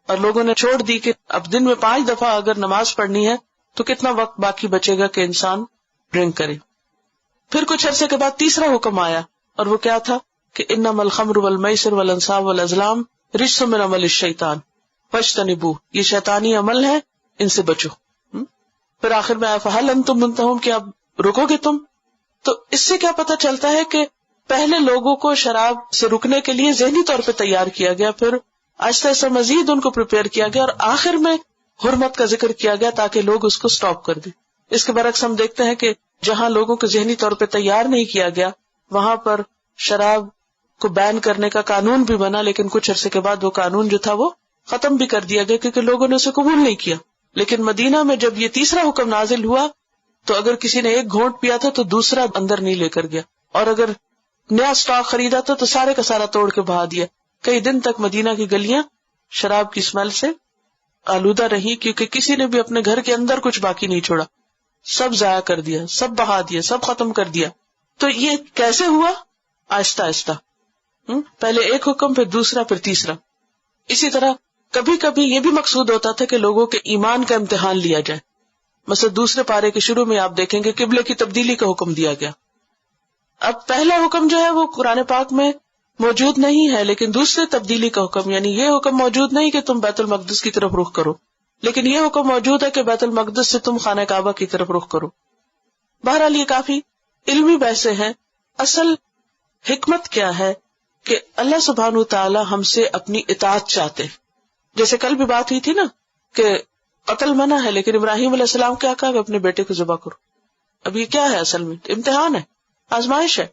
اور لوگوں نے چھوڑ دی کہ اب دن میں 5 دفعہ اگر نماز پڑھنی ہے تو کتنا وقت باقی بچے گا کہ انسان ڈرنک کرے. پھر کچھ عرصے کے بعد تیسرا حکم آیا اور وہ کیا تھا کہ انما الخمر والمیسر والانصاب والازلام رجس من عمل الشیطان فاجتنبوہ، یہ شیطانی عمل ہے، ان سے بچو. پھر آخر میں فہل انتم منتہون، کہ اب رکو گے تم. تو اس سے کیا پتہ چلتا ہے کہ پہلے لوگوں کو شراب سے رکنے کے لیے ذہنی طور پہ تیار کیا گیا، پھر آہستہ آہستہ مزید ان کو پریپیئر کیا گیا اور آخر میں حرمت کا ذکر کیا گیا تاکہ لوگ اس کو سٹاپ کر دیں. اس کے برعکس ہم دیکھتے ہیں کہ جہاں لوگوں کو ذہنی طور پہ تیار نہیں کیا گیا وہاں پر شراب کو بین کرنے کا قانون بھی بنا، لیکن کچھ عرصے کے بعد وہ قانون جو تھا وہ ختم بھی کر دیا گیا کیونکہ لوگوں نے اسے قبول نہیں کیا. لیکن مدینہ میں جب یہ تیسرا حکم نازل ہوا تو اگر کسی نے ایک گھونٹ پیا تھا تو دوسرا اندر نہیں لے کر گیا، اور اگر نیا سٹاک خریدا تھا تو سارے کا سارا توڑ کے بہا دیا. کئی دن تک مدینہ کی گلیاں شراب کی اسمیل سے آلودہ رہی کیونکہ کسی نے بھی اپنے گھر کے اندر کچھ باقی نہیں چھوڑا، سب ضائع کر دیا، سب بہا دیا، سب ختم کر دیا. تو یہ کیسے ہوا؟ آہستہ آہستہ، پہلے ایک حکم پھر دوسرا پھر تیسرا. اسی طرح کبھی کبھی یہ بھی مقصود ہوتا تھا کہ لوگوں کے ایمان کا امتحان لیا جائے. مثلا دوسرے پارے کے شروع میں آپ دیکھیں گے قبلے کی تبدیلی کا حکم دیا گیا. اب پہلا حکم جو ہے وہ قرآن پاک میں موجود نہیں ہے، لیکن دوسرے تبدیلی کا حکم، یعنی یہ حکم موجود نہیں کہ تم بیت المقدس کی طرف رخ کرو، لیکن یہ حکم موجود ہے کہ بیت المقدس سے تم خانہ کعبہ کی طرف رخ کرو. بہرحال یہ کافی علمی بحثیں ہیں. اصل حکمت کیا ہے کہ اللہ سبحانہ تعالی ہم سے اپنی اطاعت چاہتے. جیسے کل بھی بات ہوئی تھی نا کہ قتل منع ہے لیکن ابراہیم علیہ السلام کیا کہا کہ اپنے بیٹے کو ذبح کرو. اب یہ کیا ہے؟ اصل میں امتحان ہے، آزمائش ہے.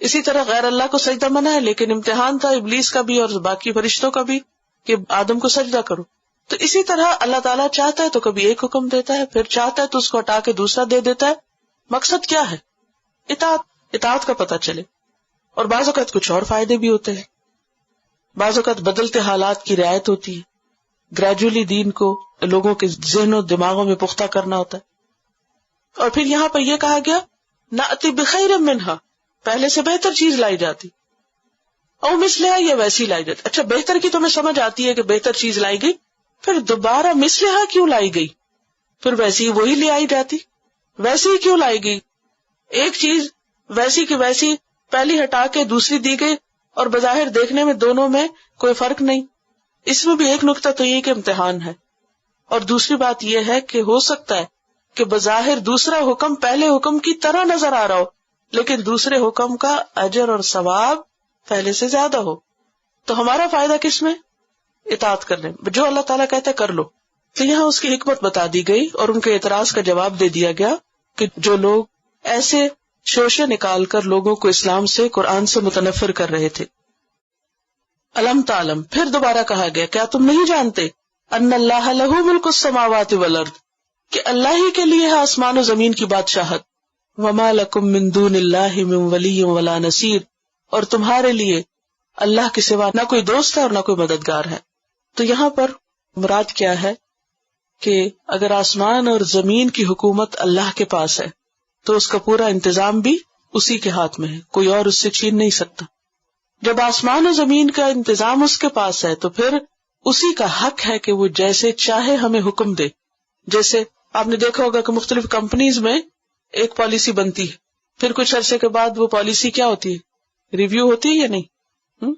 اسی طرح غیر اللہ کو سجدہ منع ہے لیکن امتحان تھا ابلیس کا بھی اور باقی فرشتوں کا بھی کہ آدم کو سجدہ کرو. تو اسی طرح اللہ تعالیٰ چاہتا ہے تو کبھی ایک حکم دیتا ہے، پھر چاہتا ہے تو اس کو ہٹا کے دوسرا دے دیتا ہے. مقصد کیا ہے؟ اطاعت کا پتہ چلے. اور بعض اوقات کچھ اور فائدے بھی ہوتے ہیں، بعض اوقات بدلتے حالات کی رعایت ہوتی ہے. گریجولی دین کو لوگوں کے ذہنوں دماغوں میں پختہ کرنا ہوتا ہے. اور پھر یہاں پر یہ کہا گیا نأتی بخیر منہا، پہلے سے بہتر چیز لائی جاتی، او مثلہا یا ویسی لائی جاتی. اچھا بہتر کی تمہیں سمجھ آتی ہے کہ بہتر چیز لائی گئی، پھر دوبارہ مثلہا کیوں لائی گئی؟ پھر ویسی وہی لے آئی جاتی، ویسی ہی کیوں لائی گئی؟ ایک چیز ویسی کی ویسی پہلی ہٹا کے دوسری دی گئی اور بظاہر دیکھنے میں دونوں میں کوئی فرق نہیں. اس میں بھی ایک نقطہ تو یہ کہ امتحان ہے، اور دوسری بات یہ ہے کہ ہو سکتا ہے کہ بظاہر دوسرا حکم پہلے حکم کی طرح نظر آ رہا ہو لیکن دوسرے حکم کا اجر اور ثواب پہلے سے زیادہ ہو. تو ہمارا فائدہ کس میں؟ اطاعت کرنے میں. جو اللہ تعالیٰ کہتا ہے کر لو. تو یہاں اس کی حکمت بتا دی گئی اور ان کے اعتراض کا جواب دے دیا گیا کہ جو لوگ ایسے شوشے نکال کر لوگوں کو اسلام سے قرآن سے متنفر کر رہے تھے. الم تعلم، پھر دوبارہ کہا گیا کیا تم نہیں جانتے ان اللہ لہ ملک السماوات والارض، کہ اللہ ہی کے لیے ہے آسمان و زمین کی بادشاہت. وما لکم من دون اللہ من ولی ولا نصیر، اور تمہارے لیے اللہ کے سوا نہ کوئی دوست ہے اور نہ کوئی مددگار ہے. تو یہاں پر مراد کیا ہے کہ اگر آسمان اور زمین کی حکومت اللہ کے پاس ہے تو اس کا پورا انتظام بھی اسی کے ہاتھ میں ہے، کوئی اور اس سے چھین نہیں سکتا. جب آسمان و زمین کا انتظام اس کے پاس ہے تو پھر اسی کا حق ہے کہ وہ جیسے چاہے ہمیں حکم دے. جیسے آپ نے دیکھا ہوگا کہ مختلف کمپنیز میں ایک پالیسی بنتی ہے، پھر کچھ عرصے کے بعد وہ پالیسی کیا ہوتی ہے، ریویو ہوتی ہے یا نہیں.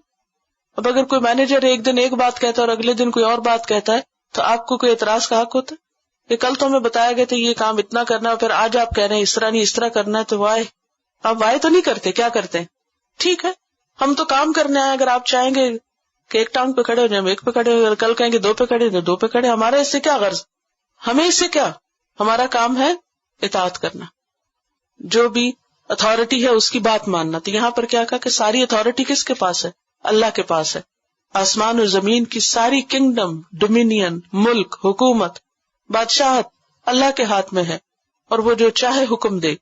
اب اگر کوئی مینیجر ایک دن ایک بات کہتا ہے اور اگلے دن کوئی اور بات کہتا ہے تو آپ کو کوئی اعتراض کا حق ہوتا ہے کہ کل تو ہمیں بتایا گیا تھا یہ کام اتنا کرنا ہے، پھر آج آپ کہہ رہے ہیں اس طرح نہیں اس طرح کرنا ہے. تو وائے آپ وائے تو نہیں کرتے، کیا کرتے ہیں؟ ٹھیک ہے ہم تو کام کرنے آئے، اگر آپ چاہیں گے کہ ایک ٹانگ پہ کھڑے ہو جائیں ایک پہ کھڑے ہو، کل کہیں گے دو پہ کھڑے تو دو پہ کھڑے، ہمارا اس سے کیا غرض، ہمیں اس سے کیا، ہمارا کام ہے اطاعت کرنا، جو بھی اتھارٹی ہے اس کی بات ماننا. تو یہاں پر کیا کہا کہ ساری اتھارٹی کس کے پاس ہے؟ اللہ کے پاس ہے. آسمان اور زمین کی ساری کنگڈم، ڈومینین، ملک، حکومت، بادشاہت اللہ کے ہاتھ میں ہے اور وہ جو چاہے حکم دے.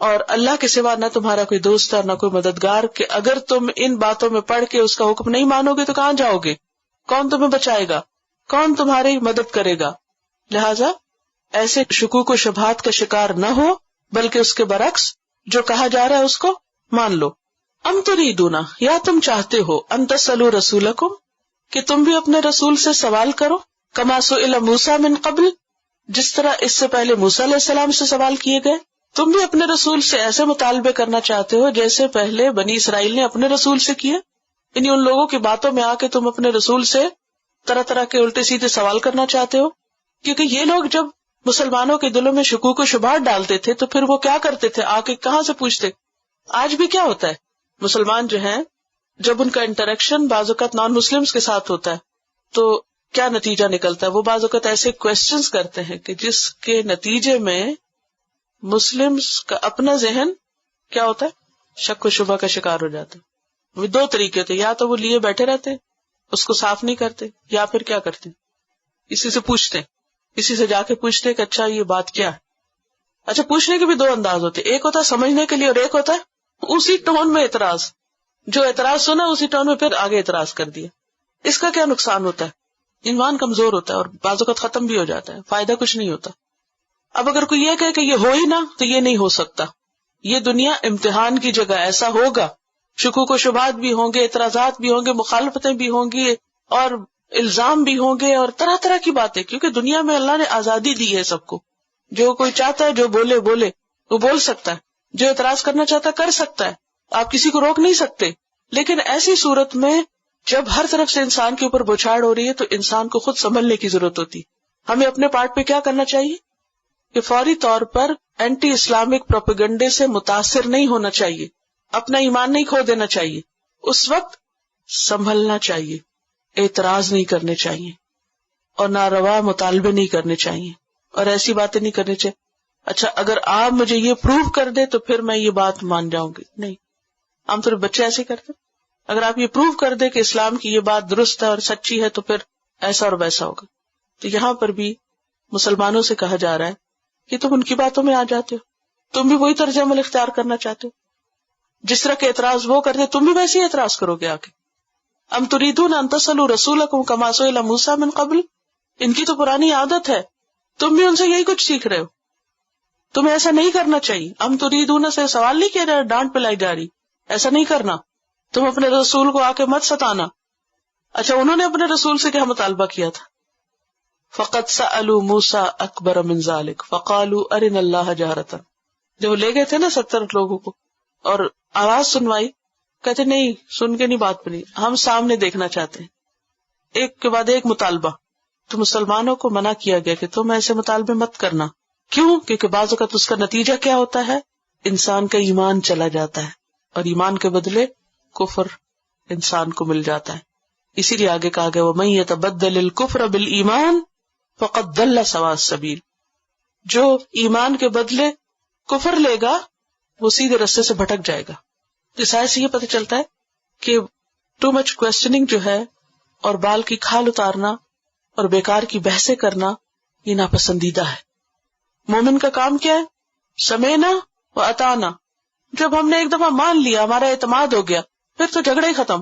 اور اللہ کے سوا نہ تمہارا کوئی دوست اور نہ کوئی مددگار، کہ اگر تم ان باتوں میں پڑھ کے اس کا حکم نہیں مانو گے تو کہاں جاؤ گے؟ کون تمہیں بچائے گا؟ کون تمہاری مدد کرے گا؟ لہذا ایسے شکوک و شبہات کا شکار نہ ہو، بلکہ اس کے برعکس جو کہا جا رہا ہے اس کو مان لو. ام تریدون، یا تم چاہتے ہو، ان تسألوا رسولکم، کہ تم بھی اپنے رسول سے سوال کرو، کما سئل موسیٰ من قبل، جس طرح اس سے پہلے موسیٰ علیہ السلام سے سوال کیے گئے. تم بھی اپنے رسول سے ایسے مطالبے کرنا چاہتے ہو جیسے پہلے بنی اسرائیل نے اپنے رسول سے کیا، یعنی ان لوگوں کی باتوں میں آ کے تم اپنے رسول سے طرح طرح کے الٹے سیدھے سوال کرنا چاہتے ہو. کیونکہ یہ لوگ جب مسلمانوں کے دلوں میں شکوک و شبہات ڈالتے تھے تو پھر وہ کیا کرتے تھے، آ کے کہاں سے پوچھتے. آج بھی کیا ہوتا ہے، مسلمان جو ہیں جب ان کا انٹریکشن بعض اوقات نان مسلمز کے ساتھ ہوتا ہے تو کیا نتیجہ نکلتا ہے، وہ بعض اوقات ایسے کوشچنز کرتے ہیں کہ جس کے نتیجے میں مسلمز کا اپنا ذہن کیا ہوتا ہے، شک و شبہ کا شکار ہو جاتا ہے. وہ دو طریقے ہوتے، یا تو وہ لیے بیٹھے رہتے اس کو صاف نہیں کرتے، یا پھر کیا کرتے اسی سے پوچھتے، اسی سے جا کے پوچھتے کہ اچھا یہ بات کیا ہے. اچھا پوچھنے کے بھی دو انداز ہوتے، ایک ہوتا ہے سمجھنے کے لیے اور ایک ہوتا ہے اسی ٹون میں اعتراض. جو اعتراض سنا اسی ٹون میں پھر آگے اعتراض کر دیا. اس کا کیا نقصان ہوتا ہے، ایمان کمزور ہوتا ہے اور بعض اوقات ختم بھی ہو جاتا ہے، فائدہ کچھ نہیں ہوتا. اب اگر کوئی یہ کہے کہ یہ ہو ہی نہ تو یہ نہیں ہو سکتا. یہ دنیا امتحان کی جگہ، ایسا ہوگا، شکوک و شبہات بھی ہوں گے، اعتراضات بھی ہوں گے، مخالفتیں بھی ہوں گی اور الزام بھی ہوں گے اور طرح طرح کی باتیں، کیونکہ دنیا میں اللہ نے آزادی دی ہے سب کو. جو کوئی چاہتا ہے جو بولے وہ بول سکتا ہے، جو اعتراض کرنا چاہتا ہے کر سکتا ہے، آپ کسی کو روک نہیں سکتے. لیکن ایسی صورت میں جب ہر طرف سے انسان کے اوپر بوچھاڑ ہو رہی ہے تو انسان کو خود سنبھلنے کی ضرورت ہوتی. ہمیں اپنے پارٹ پہ کیا کرنا چاہیے کہ فوری طور پر اینٹی اسلامک پروپیگنڈے سے متاثر نہیں ہونا چاہیے، اپنا ایمان نہیں کھو دینا چاہیے. اس وقت سنبھلنا چاہیے، اعتراض نہیں کرنے چاہیے اور ناروا مطالبے نہیں کرنے چاہیے اور ایسی باتیں نہیں کرنی چاہیے اچھا اگر آپ مجھے یہ پروو کر دے تو پھر میں یہ بات مان جاؤں گی. نہیں، عام طور بچے ایسے کرتے، اگر آپ یہ پروو کر دے کہ اسلام کی یہ بات درست ہے اور سچی ہے تو پھر ایسا اور ویسا ہوگا. تو یہاں پر بھی مسلمانوں سے کہا جا رہا ہے کہ تم ان کی باتوں میں آ جاتے ہو، تم بھی وہی طرز عمل اختیار کرنا چاہتے ہو، جس طرح کے اعتراض وہ کرتے تم بھی ویسے ہی اعتراض کرو گے آ کے. ام تریدون ان تسألوا رسولکم کما سئل موسیٰ من قبل، ان کی تو پرانی عادت ہے، تم بھی ان سے یہی کچھ سیکھ رہے ہو، تمہیں ایسا نہیں کرنا چاہیے. ام تریدون سے سوال نہیں کیا جا رہا، ڈانٹ پلائی جا رہی، ایسا نہیں کرنا، تم اپنے رسول کو آ کے مت ستانا. اچھا انہوں نے اپنے رسول سے کیا مطالبہ کیا تھا؟ فقد سألوا موسیٰ اکبر من ذلک فقالوا ارنا اللہ جہرۃ. جب وہ لے گئے تھے نا 70 لوگوں کو اور آواز سنوائی، کہتے نہیں سن کے نہیں بات بنی، ہم سامنے دیکھنا چاہتے ہیں. ایک کے بعد ایک مطالبہ. تو مسلمانوں کو منع کیا گیا کہ تم ایسے مطالبے مت کرنا. کیوں؟ کیونکہ بعض اوقات اس کا نتیجہ کیا ہوتا ہے؟ انسان کا ایمان چلا جاتا ہے، اور ایمان کے بدلے کفر انسان کو مل جاتا ہے. اسی لیے آگے کہا گیا وَمَن يَتَبَدَّلِ الْكُفْرَ بِالْإِيمَانِ فَقَدْ ضَلَّ سَوَاءَ السَّبِيلِ. جو ایمان کے بدلے کفر لے گا وہ سیدھے رستے سے بھٹک جائے گا. اس آیت سے یہ پتہ چلتا ہے کہ ٹو مچ کوسچننگ جو ہے اور بال کی کھال اتارنا اور بیکار کی بحثیں کرنا یہ ناپسندیدہ ہے. مومن کا کام کیا ہے؟ سمعنا و اطعنا. جب ہم نے ایک دفعہ مان لیا، ہمارا اعتماد ہو گیا، پھر تو جھگڑے ختم.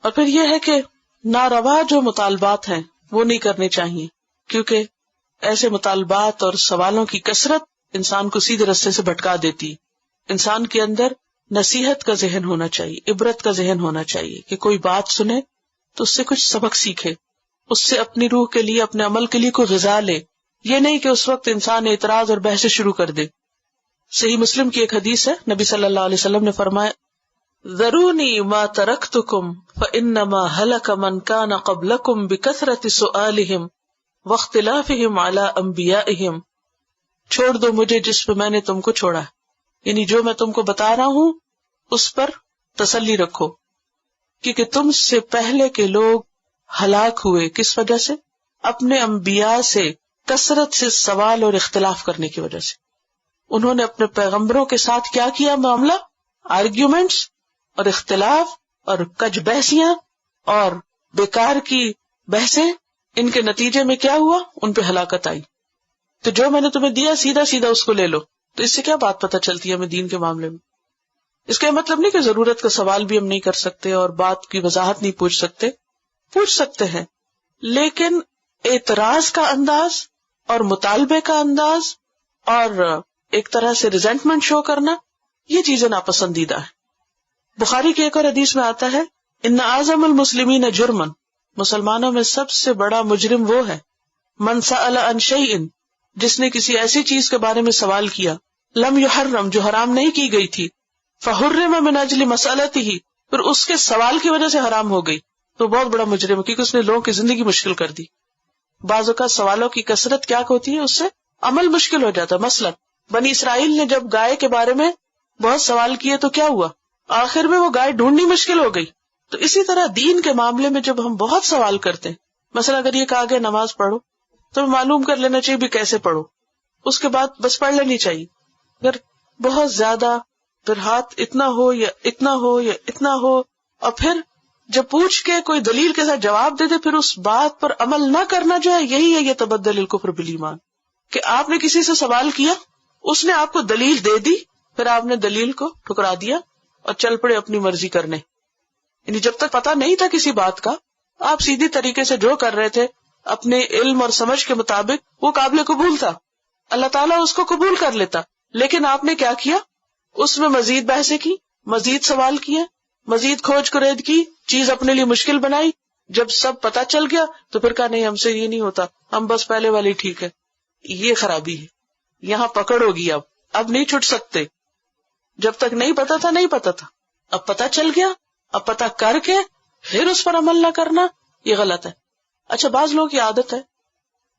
اور پھر یہ ہے کہ ناروا جو مطالبات ہیں وہ نہیں کرنے چاہیے، کیونکہ ایسے مطالبات اور سوالوں کی کثرت انسان کو سیدھے رستے سے بھٹکا دیتی. انسان کے اندر نصیحت کا ذہن ہونا چاہیے، عبرت کا ذہن ہونا چاہیے کہ کوئی بات سنے تو اس سے کچھ سبق سیکھے، اس سے اپنی روح کے لیے، اپنے عمل کے لیے کوئی غذا لے. یہ نہیں کہ اس وقت انسان اعتراض اور بحث شروع کر دے. صحیح مسلم کی ایک حدیث ہے، نبی صلی اللہ علیہ وسلم نے فرمایا ذرونی ما ترکتکم فانما ہلک من کان قبلکم بکثرت سؤالہم واختلافہم علی انبیائہم. چھوڑ دو مجھے جس پہ میں نے تم کو چھوڑا ہے، یعنی جو میں تم کو بتا رہا ہوں اس پر تسلی رکھو، کیونکہ تم سے پہلے کے لوگ ہلاک ہوئے کس وجہ سے؟ اپنے انبیاء سے کثرت سے سوال اور اختلاف کرنے کی وجہ سے. انہوں نے اپنے پیغمبروں کے ساتھ کیا کیا معاملہ؟ آرگیومنٹس اور اختلاف اور کج بحثیاں اور بیکار کی بحثیں. ان کے نتیجے میں کیا ہوا؟ ان پہ ہلاکت آئی. تو جو میں نے تمہیں دیا سیدھا سیدھا اس کو لے لو. تو اس سے کیا بات پتہ چلتی ہے ہمیں دین کے معاملے میں؟ اس کا مطلب نہیں کہ ضرورت کا سوال بھی ہم نہیں کر سکتے اور بات کی وضاحت نہیں پوچھ سکتے ہیں، لیکن اعتراض کا انداز اور مطالبے کا انداز اور ایک طرح سے ریزنٹمنٹ شو کرنا یہ چیزیں ناپسندیدہ ہیں. بخاری کی ایک اور حدیث میں آتا ہے ان اعظم المسلمین جرما، مسلمانوں میں سب سے بڑا مجرم وہ ہے من سأل عن شیء، جس نے کسی ایسی چیز کے بارے میں سوال کیا لم یحرم، جو حرام نہیں کی گئی تھی، فحرم من اجل مسألته، پھر اس کے سوال کی وجہ سے حرام ہو گئی، تو بہت بڑا مجرم ہے، کیونکہ اس نے لوگوں کی زندگی مشکل کر دی. بعض اوقات سوالوں کی کثرت کیا ہوتی ہے، اس سے عمل مشکل ہو جاتا ہے. مثلا بنی اسرائیل نے جب گائے کے بارے میں بہت سوال کیے تو کیا ہوا؟ آخر میں وہ گائے ڈھونڈنی مشکل ہو گئی. تو اسی طرح دین کے معاملے میں جب ہم بہت سوال کرتے ہیں، مثلا اگر یہ کہا گیا نماز پڑھو تو معلوم کر لینا چاہیے بھی کیسے پڑھو، اس کے بعد بس پڑھ لینی چاہیے. اگر بہت زیادہ پھر ہاتھ اتنا ہو یا اتنا ہو یا اتنا ہو، اور پھر جب پوچھ کے کوئی دلیل کے ساتھ جواب دے دے پھر اس بات پر عمل نہ کرنا جو ہے، یہی ہے یہ تبدل الکفر بالایمان. کہ آپ نے کسی سے سوال کیا، اس نے آپ کو دلیل دے دی، پھر آپ نے دلیل کو ٹھکرا دیا اور چل پڑے اپنی مرضی کرنے. یعنی جب تک پتہ نہیں تھا کسی بات کا، آپ سیدھی طریقے سے جو کر رہے تھے اپنے علم اور سمجھ کے مطابق وہ قابل قبول تھا، اللہ تعالیٰ اس کو قبول کر لیتا. لیکن آپ نے کیا کیا؟ اس میں مزید بحثیں کی، مزید سوال کیے، مزید کھوج کرید کی، چیز اپنے لیے مشکل بنائی. جب سب پتہ چل گیا تو پھر کہا نہیں ہم سے یہ نہیں ہوتا، ہم بس پہلے والی ٹھیک ہے. یہ خرابی ہے، یہاں پکڑ ہوگی. اب نہیں چھٹ سکتے. جب تک نہیں پتا تھا نہیں پتا تھا، اب پتہ چل گیا، اب پتہ کر کے پھر اس پر عمل نہ کرنا یہ غلط ہے. اچھا بعض لوگوں کی عادت ہے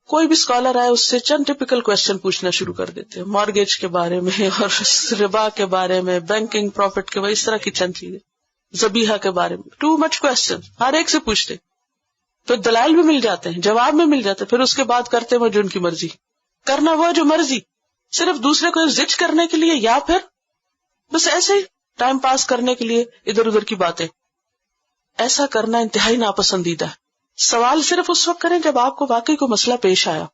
کوئی بھی اسکالر آئے اس سے چند ٹپیکل کوشچن پوچھنا شروع کر دیتے ہیں، مارگیج کے بارے میں اور ربا کے بارے میں، بینکنگ پروفٹ کے بارے، اس طرح کی چند چیزیں، ذبیحہ کے بارے میں. ٹو مچ کوشچن ہر ایک سے پوچھتے، پھر دلائل بھی مل جاتے ہیں، جواب بھی مل جاتے ہیں، پھر اس کے بعد کرتے وہ جو ان کی مرضی. کرنا وہ جو مرضی، صرف دوسرے کو زج کرنے کے لیے یا پھر بس ایسے ہی ٹائم پاس کرنے کے لیے ادھر ادھر کی باتیں. ایسا کرنا انتہائی ناپسندیدہ ہے. سوال صرف اس وقت کریں جب آپ کو واقعی کوئی مسئلہ پیش آیا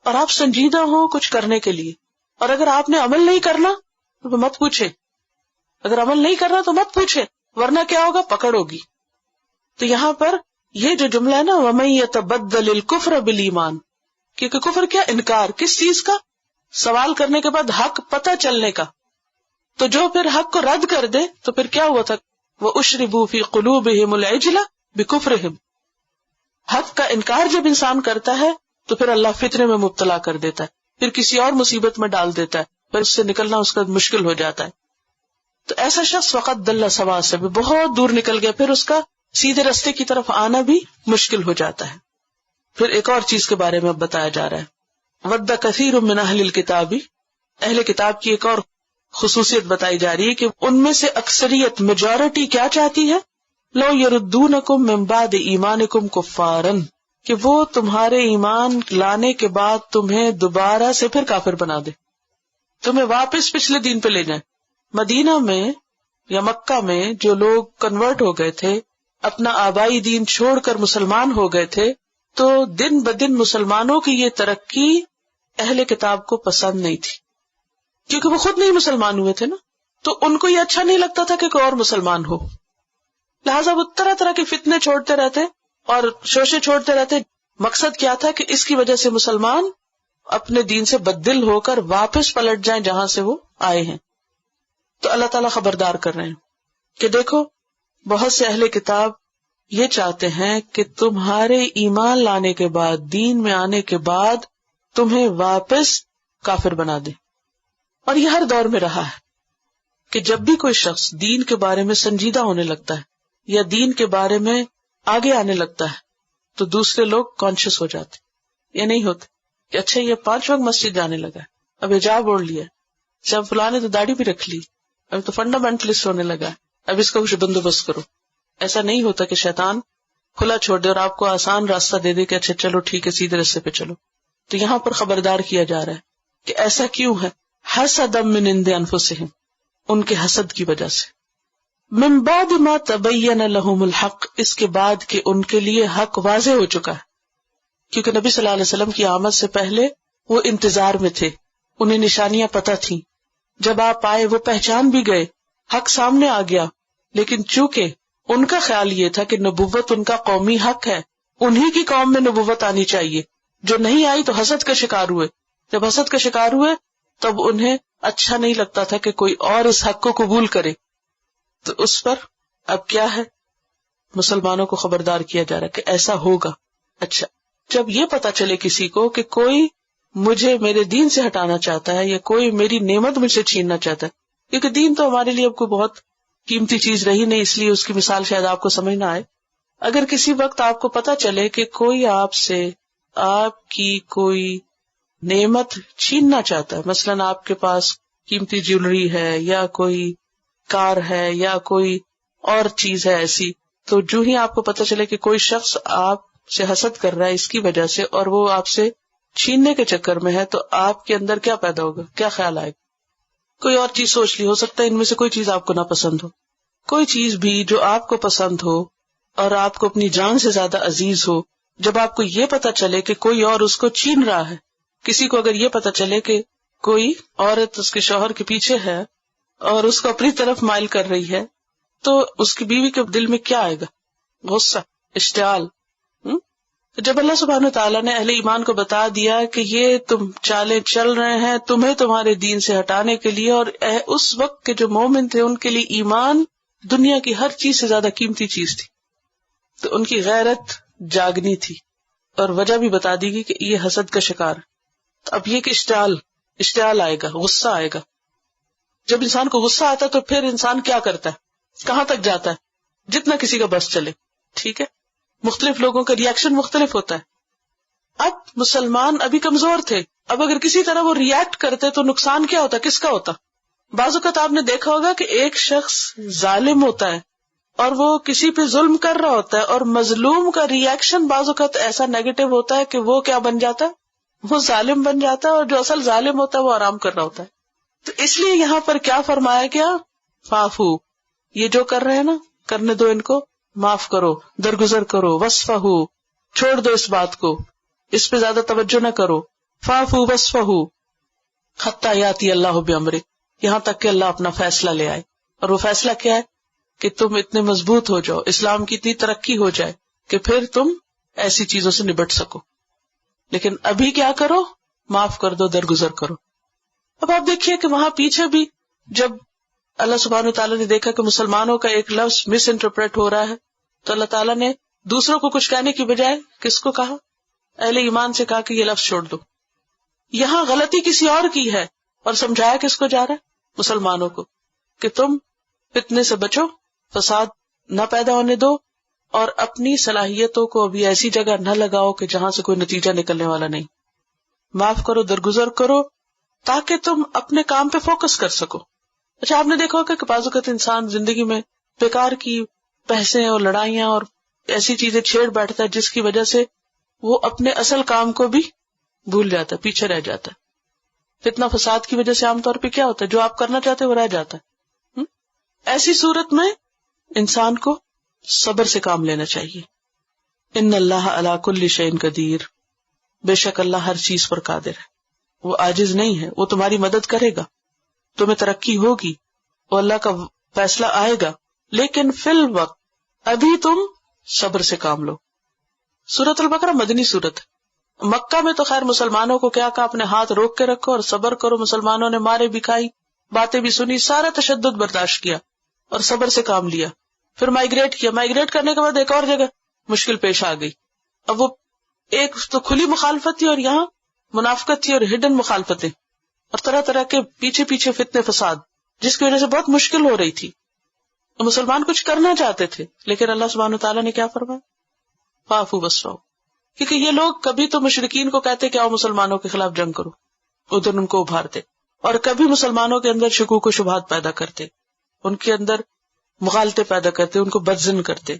اور آپ سنجیدہ ہوں کچھ کرنے کے لیے. اور اگر آپ نے عمل نہیں کرنا تو مت پوچھے، اگر عمل نہیں کرنا تو مت پوچھے، ورنہ کیا ہوگا؟ پکڑ ہوگی. تو یہاں پر یہ جو جملہ ہے نا وَمَن يَتَبَدَّلِ الْكُفْرَ بِالْإِيمَانِ، کیونکہ کفر کیا؟ انکار، کس چیز کا؟ سوال کرنے کے بعد حق پتہ چلنے کا. تو جو پھر حق کو رد کر دے تو پھر کیا ہوا تھا؟ وَأُشْرِبُوا فِي قُلُوبِهِمُ الْعِجْلَ بِكُفْرِهِمْ. حق کا انکار جب انسان کرتا ہے تو پھر اللہ فتنے میں مبتلا کر دیتا ہے، پھر کسی اور مصیبت میں ڈال دیتا ہے، پھر اس سے نکلنا اس کا مشکل ہو جاتا ہے. تو ایسا شخص فقط دل سوا سے بھی بہت دور نکل گیا، پھر اس کا سیدھے رستے کی طرف آنا بھی مشکل ہو جاتا ہے. پھر ایک اور چیز کے بارے میں بتایا جا رہا ہے، وَدَّ كَثِيرٌ مِّنْ أَهْلِ الْكِتَابِ، اہل کتاب کی ایک اور خصوصیت بتائی جا رہی ہے کہ ان میں سے اکثریت، میجورٹی کیا چاہتی ہے؟ لَوْ يَرُدُّونَكُم مِّن بَعْدِ إِيمَانِكُمْ كُفَّارًا، کہ وہ تمہارے ایمان لانے کے بعد تمہیں دوبارہ سے پھر کافر بنا دے، تمہیں واپس پچھلے دین پہ لے جائیں. مدینہ میں یا مکہ میں جو لوگ کنورٹ ہو گئے تھے، اپنا آبائی دین چھوڑ کر مسلمان ہو گئے تھے، تو دن بدن مسلمانوں کی یہ ترقی اہل کتاب کو پسند نہیں تھی، کیونکہ وہ خود نہیں مسلمان ہوئے تھے نا، تو ان کو یہ اچھا نہیں لگتا تھا کہ کوئی اور مسلمان ہو. لہٰذا وہ طرح طرح کے فتنے چھوڑتے رہتے اور شوشے چھوڑتے رہتے. مقصد کیا تھا کہ اس کی وجہ سے مسلمان اپنے دین سے بددل ہو کر واپس پلٹ جائیں جہاں سے وہ آئے ہیں. تو اللہ تعالیٰ خبردار کر رہے ہیں کہ دیکھو، بہت سے اہل کتاب یہ چاہتے ہیں کہ تمہارے ایمان لانے کے بعد، دین میں آنے کے بعد تمہیں واپس کافر بنا دے. اور یہ ہر دور میں رہا ہے کہ جب بھی کوئی شخص دین کے بارے میں سنجیدہ ہونے لگتا ہے یا دین کے بارے میں آگے آنے لگتا ہے تو دوسرے لوگ کانشیس ہو جاتے. یہ نہیں ہوتے کہ اچھا یہ 5 وقت مسجد جانے لگا ہے، اب حجاب اوڑھ لیا، جب فلاں نے تو داڑھی بھی رکھ لی، اب تو فنڈامنٹلسٹ ہونے لگا ہے، اب اس کا کچھ بندوبست کرو. ایسا نہیں ہوتا کہ شیطان کھلا چھوڑ دے اور آپ کو آسان راستہ دے دے کہ اچھا چلو ٹھیک ہے سیدھے راستے پہ چلو. تو یہاں پر خبردار کیا جا رہا ہے کہ ایسا کیوں ہے؟ حسدا من عند انفسہم، ان کے حسد کی وجہ سے. من بعد ما تبین لہم الحق، اس کے بعد کہ ان کے لیے حق واضح ہو چکا ہے. کیونکہ نبی صلی اللہ علیہ وسلم کی آمد سے پہلے وہ انتظار میں تھے، انہیں نشانیاں پتہ تھیں. جب آپ آئے وہ پہچان بھی گئے، حق سامنے آ گیا. لیکن چونکہ ان کا خیال یہ تھا کہ نبوت ان کا قومی حق ہے، انہی کی قوم میں نبوت آنی چاہیے، جو نہیں آئی تو حسد کا شکار ہوئے. جب حسد کا شکار ہوئے تب انہیں اچھا نہیں لگتا تھا کہ کوئی اور اس حق کو قبول کرے. تو اس پر اب کیا ہے؟ مسلمانوں کو خبردار کیا جا رہا ہے کہ ایسا ہوگا. اچھا، جب یہ پتا چلے کسی کو کہ کوئی مجھے میرے دین سے ہٹانا چاہتا ہے یا کوئی میری نعمت مجھ سے چھیننا چاہتا ہے، کیونکہ دین تو ہمارے لیے اب کوئی بہت قیمتی چیز رہی نہیں، اس لیے اس کی مثال شاید آپ کو سمجھ نہ آئے. اگر کسی وقت آپ کو پتا چلے کہ کوئی آپ سے آپ کی کوئی نعمت چھیننا چاہتا ہے، مثلاً آپ کے پاس قیمتی جیولری ہے یا کوئی کار ہے یا کوئی اور چیز ہے ایسی، تو جو ہی آپ کو پتا چلے کہ کوئی شخص آپ سے حسد کر رہا ہے اس کی وجہ سے اور وہ آپ سے چھیننے کے چکر میں ہے، تو آپ کے اندر کیا پیدا ہوگا؟ کیا خیال آئے گا؟ کوئی اور چیز سوچ لی، ہو سکتا ہے ان میں سے کوئی چیز آپ کو نہ پسند ہو. کوئی چیز بھی جو آپ کو پسند ہو اور آپ کو اپنی جان سے زیادہ عزیز ہو، جب آپ کو یہ پتا چلے کہ کوئی اور اس کو چھین رہا ہے، کسی کو اگر یہ پتا چلے کہ کوئی عورت اس کے شوہر کے پیچھے ہے اور اس کو اپنی طرف مائل کر رہی ہے، تو اس کی بیوی کے دل میں کیا آئے گا؟ غصہ، اشتعال. جب اللہ سبحانہ وتعالیٰ نے اہل ایمان کو بتا دیا کہ یہ تم چالیں چل رہے ہیں تمہیں تمہارے دین سے ہٹانے کے لیے، اور اس وقت کے جو مومن تھے ان کے لیے ایمان دنیا کی ہر چیز سے زیادہ قیمتی چیز تھی، تو ان کی غیرت جاگنی تھی اور وجہ بھی بتا دی گئی کہ یہ حسد کا شکار ہے. تو اب یہ کہ اشتعال آئے گا، غصہ آئے گا. جب انسان کو غصہ آتا ہے تو پھر انسان کیا کرتا ہے؟ کہاں تک جاتا ہے؟ جتنا کسی کا بس چلے. ٹھیک ہے، مختلف لوگوں کا ریاکشن مختلف ہوتا ہے. اب مسلمان ابھی کمزور تھے، اب اگر کسی طرح وہ ریاکٹ کرتے تو نقصان کیا ہوتا؟ کس کا ہوتا؟ بعض اوقات آپ نے دیکھا ہوگا کہ ایک شخص ظالم ہوتا ہے اور وہ کسی پہ ظلم کر رہا ہوتا ہے، اور مظلوم کا ریاکشن بعض اوقات ایسا نیگیٹو ہوتا ہے کہ وہ کیا بن جاتا ہے؟ وہ ظالم بن جاتا ہے، اور جو اصل ظالم ہوتا ہے وہ آرام کر رہا ہوتا ہے. تو اس لیے یہاں پر کیا فرمایا گیا؟ فافو، یہ جو کر رہے ہیں نا، کرنے دو ان کو، معاف کرو، درگزر کرو. وصفہو، چھوڑ دو اس بات کو، اس پہ زیادہ توجہ نہ کرو. فافو وصفہو حتی یاتی اللہ بامرہ، یہاں تک کہ اللہ اپنا فیصلہ لے آئے. اور وہ فیصلہ کیا ہے؟ کہ تم اتنے مضبوط ہو جاؤ، اسلام کی اتنی ترقی ہو جائے کہ پھر تم ایسی چیزوں سے نبٹ سکو. لیکن ابھی کیا کرو؟ معاف کر دو، درگزر کرو. اب آپ دیکھیے کہ وہاں پیچھے بھی جب اللہ سبحانہ تعالیٰ نے دیکھا کہ مسلمانوں کا ایک لفظ مس انٹرپریٹ ہو رہا ہے تو اللہ تعالیٰ نے دوسروں کو کچھ کہنے کی بجائے کس کو کہا؟ اہل ایمان سے کہا کہ یہ لفظ چھوڑ دو. یہاں غلطی کسی اور کی ہے اور سمجھایا کس کو جا رہا ہے؟ مسلمانوں کو، کہ تم فتنے سے بچو، فساد نہ پیدا ہونے دو، اور اپنی صلاحیتوں کو ابھی ایسی جگہ نہ لگاؤ کہ جہاں سے کوئی نتیجہ نکلنے والا نہیں. معاف کرو، درگزر کرو، تاکہ تم اپنے کام پہ فوکس کر سکو. اچھا، آپ نے دیکھا ہوگا کہ بعض اوقات انسان زندگی میں بیکار کی بحثیں اور لڑائیاں اور ایسی چیزیں چھیڑ بیٹھتا ہے جس کی وجہ سے وہ اپنے اصل کام کو بھی بھول جاتا ہے، پیچھے رہ جاتا ہے. فتنہ فساد کی وجہ سے عام طور پہ کیا ہوتا ہے؟ جو آپ کرنا چاہتے ہیں وہ رہ جاتا ہے. ایسی صورت میں انسان کو صبر سے کام لینا چاہیے. ان اللہ علی کل شیء قدیر، بے شک اللہ ہر چیز پر قادر ہے، وہ عاجز نہیں ہے، وہ تمہاری مدد کرے گا، تمہیں ترقی ہوگی، وہ اللہ کا فیصلہ آئے گا، لیکن فی الوقت ابھی تم صبر سے کام لو. سورۃ البقرہ مدنی سورت ہے. مکہ میں تو خیر مسلمانوں کو کیا کہا؟ اپنے ہاتھ روک کے رکھو اور صبر کرو. مسلمانوں نے مارے بھی کھائی، باتیں بھی سنی، سارا تشدد برداشت کیا اور صبر سے کام لیا. پھر مائگریٹ کیا، مائگریٹ کرنے کے بعد ایک اور جگہ مشکل پیش آ گئی. اب وہ ایک تو کھلی مخالفت تھی اور یہاں منافقت تھی اور ہڈن مخالفتیں اور طرح طرح کے پیچھے پیچھے فتنے فساد، جس کی وجہ سے بہت مشکل ہو رہی تھی. مسلمان کچھ کرنا چاہتے تھے لیکن اللہ سبحانہ تعالیٰ نے کیا فرمایا؟ فاعفوا واصفحوا. کیونکہ یہ لوگ کبھی تو مشرکین کو کہتے کہ آؤ مسلمانوں کے خلاف جنگ کرو، ادھر ان کو ابھارتے، اور کبھی مسلمانوں کے اندر شکوک و شبہات پیدا کرتے، ان کے اندر مغالطے پیدا کرتے، ان کو بدظن کرتے.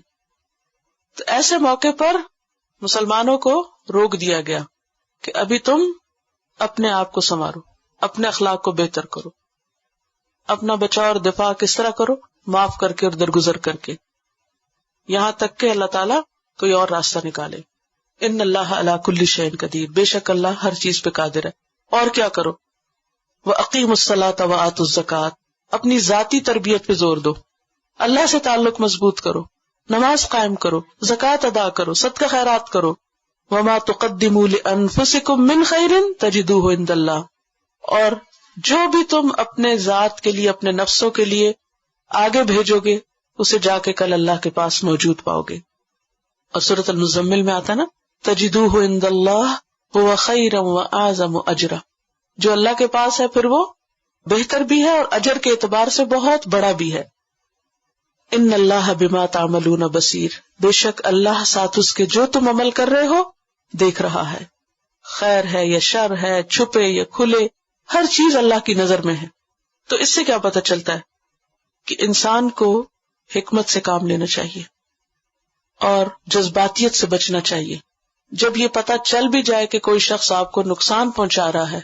تو ایسے موقع پر مسلمانوں کو روک دیا گیا کہ ابھی تم اپنے آپ کو سنوارو، اپنے اخلاق کو بہتر کرو، اپنا بچاؤ اور دفاع کس طرح کرو؟ معاف کر کے اور درگزر کر کے، یہاں تک کہ اللہ تعالیٰ کوئی اور راستہ نکالے. ان اللہ علی کل شیء قدیر، بے شک اللہ ہر چیز پہ قادر ہے. اور کیا کرو؟ وَأَقِیمُوا الصَّلَاةَ وَآتُوا الزَّکَاةَ، اپنی ذاتی تربیت پہ زور دو، اللہ سے تعلق مضبوط کرو، نماز قائم کرو، زکوٰۃ ادا کرو، صدقہ خیرات کرو. وَمَا تُقَدِّمُوا لِأَنفُسِكُم مِّن خَيْرٍ تَجِدُوهُ عِندَ اللَّهِ، اور جو بھی تم اپنے ذات کے لیے، اپنے نفسوں کے لیے آگے بھیجو گے اسے جا کے کل اللہ کے پاس موجود پاؤ گے. اور سورۃ المزمل میں آتا نا تجدوہ عند اللہ هو خیرا واعظم اجرا، جو اللہ کے پاس ہے پھر وہ بہتر بھی ہے اور اجر کے اعتبار سے بہت بڑا بھی ہے. ان اللہ بما تعملون بصیر، بے شک اللہ ساتھ اس کے جو تم عمل کر رہے ہو دیکھ رہا ہے. خیر ہے یا شر ہے، چھپے یا کھلے، ہر چیز اللہ کی نظر میں ہے. تو اس سے کیا پتہ چلتا ہے کہ انسان کو حکمت سے کام لینا چاہیے اور جذباتیت سے بچنا چاہیے. جب یہ پتہ چل بھی جائے کہ کوئی شخص آپ کو نقصان پہنچا رہا ہے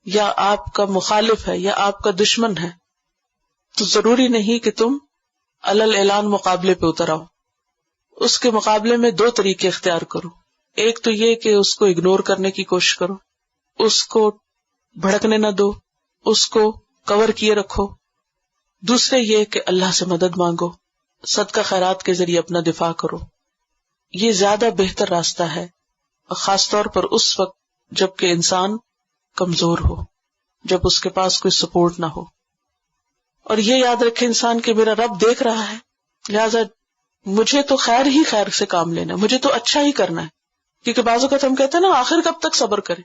یا آپ کا مخالف ہے یا آپ کا دشمن ہے، تو ضروری نہیں کہ تم علل اعلان مقابلے پہ اتر آؤ. اس کے مقابلے میں دو طریقے اختیار کرو. ایک تو یہ کہ اس کو اگنور کرنے کی کوشش کرو، اس کو بھڑکنے نہ دو، اس کو کور کیے رکھو. دوسرے یہ کہ اللہ سے مدد مانگو، صدقہ خیرات کے ذریعے اپنا دفاع کرو. یہ زیادہ بہتر راستہ ہے، اور خاص طور پر اس وقت جب کہ انسان کمزور ہو، جب اس کے پاس کوئی سپورٹ نہ ہو. اور یہ یاد رکھے انسان کہ میرا رب دیکھ رہا ہے، لہذا مجھے تو خیر ہی خیر سے کام لینا ہے، مجھے تو اچھا ہی کرنا ہے. کیونکہ بعض اوقات ہم کہتے ہیں نا آخر کب تک صبر کریں،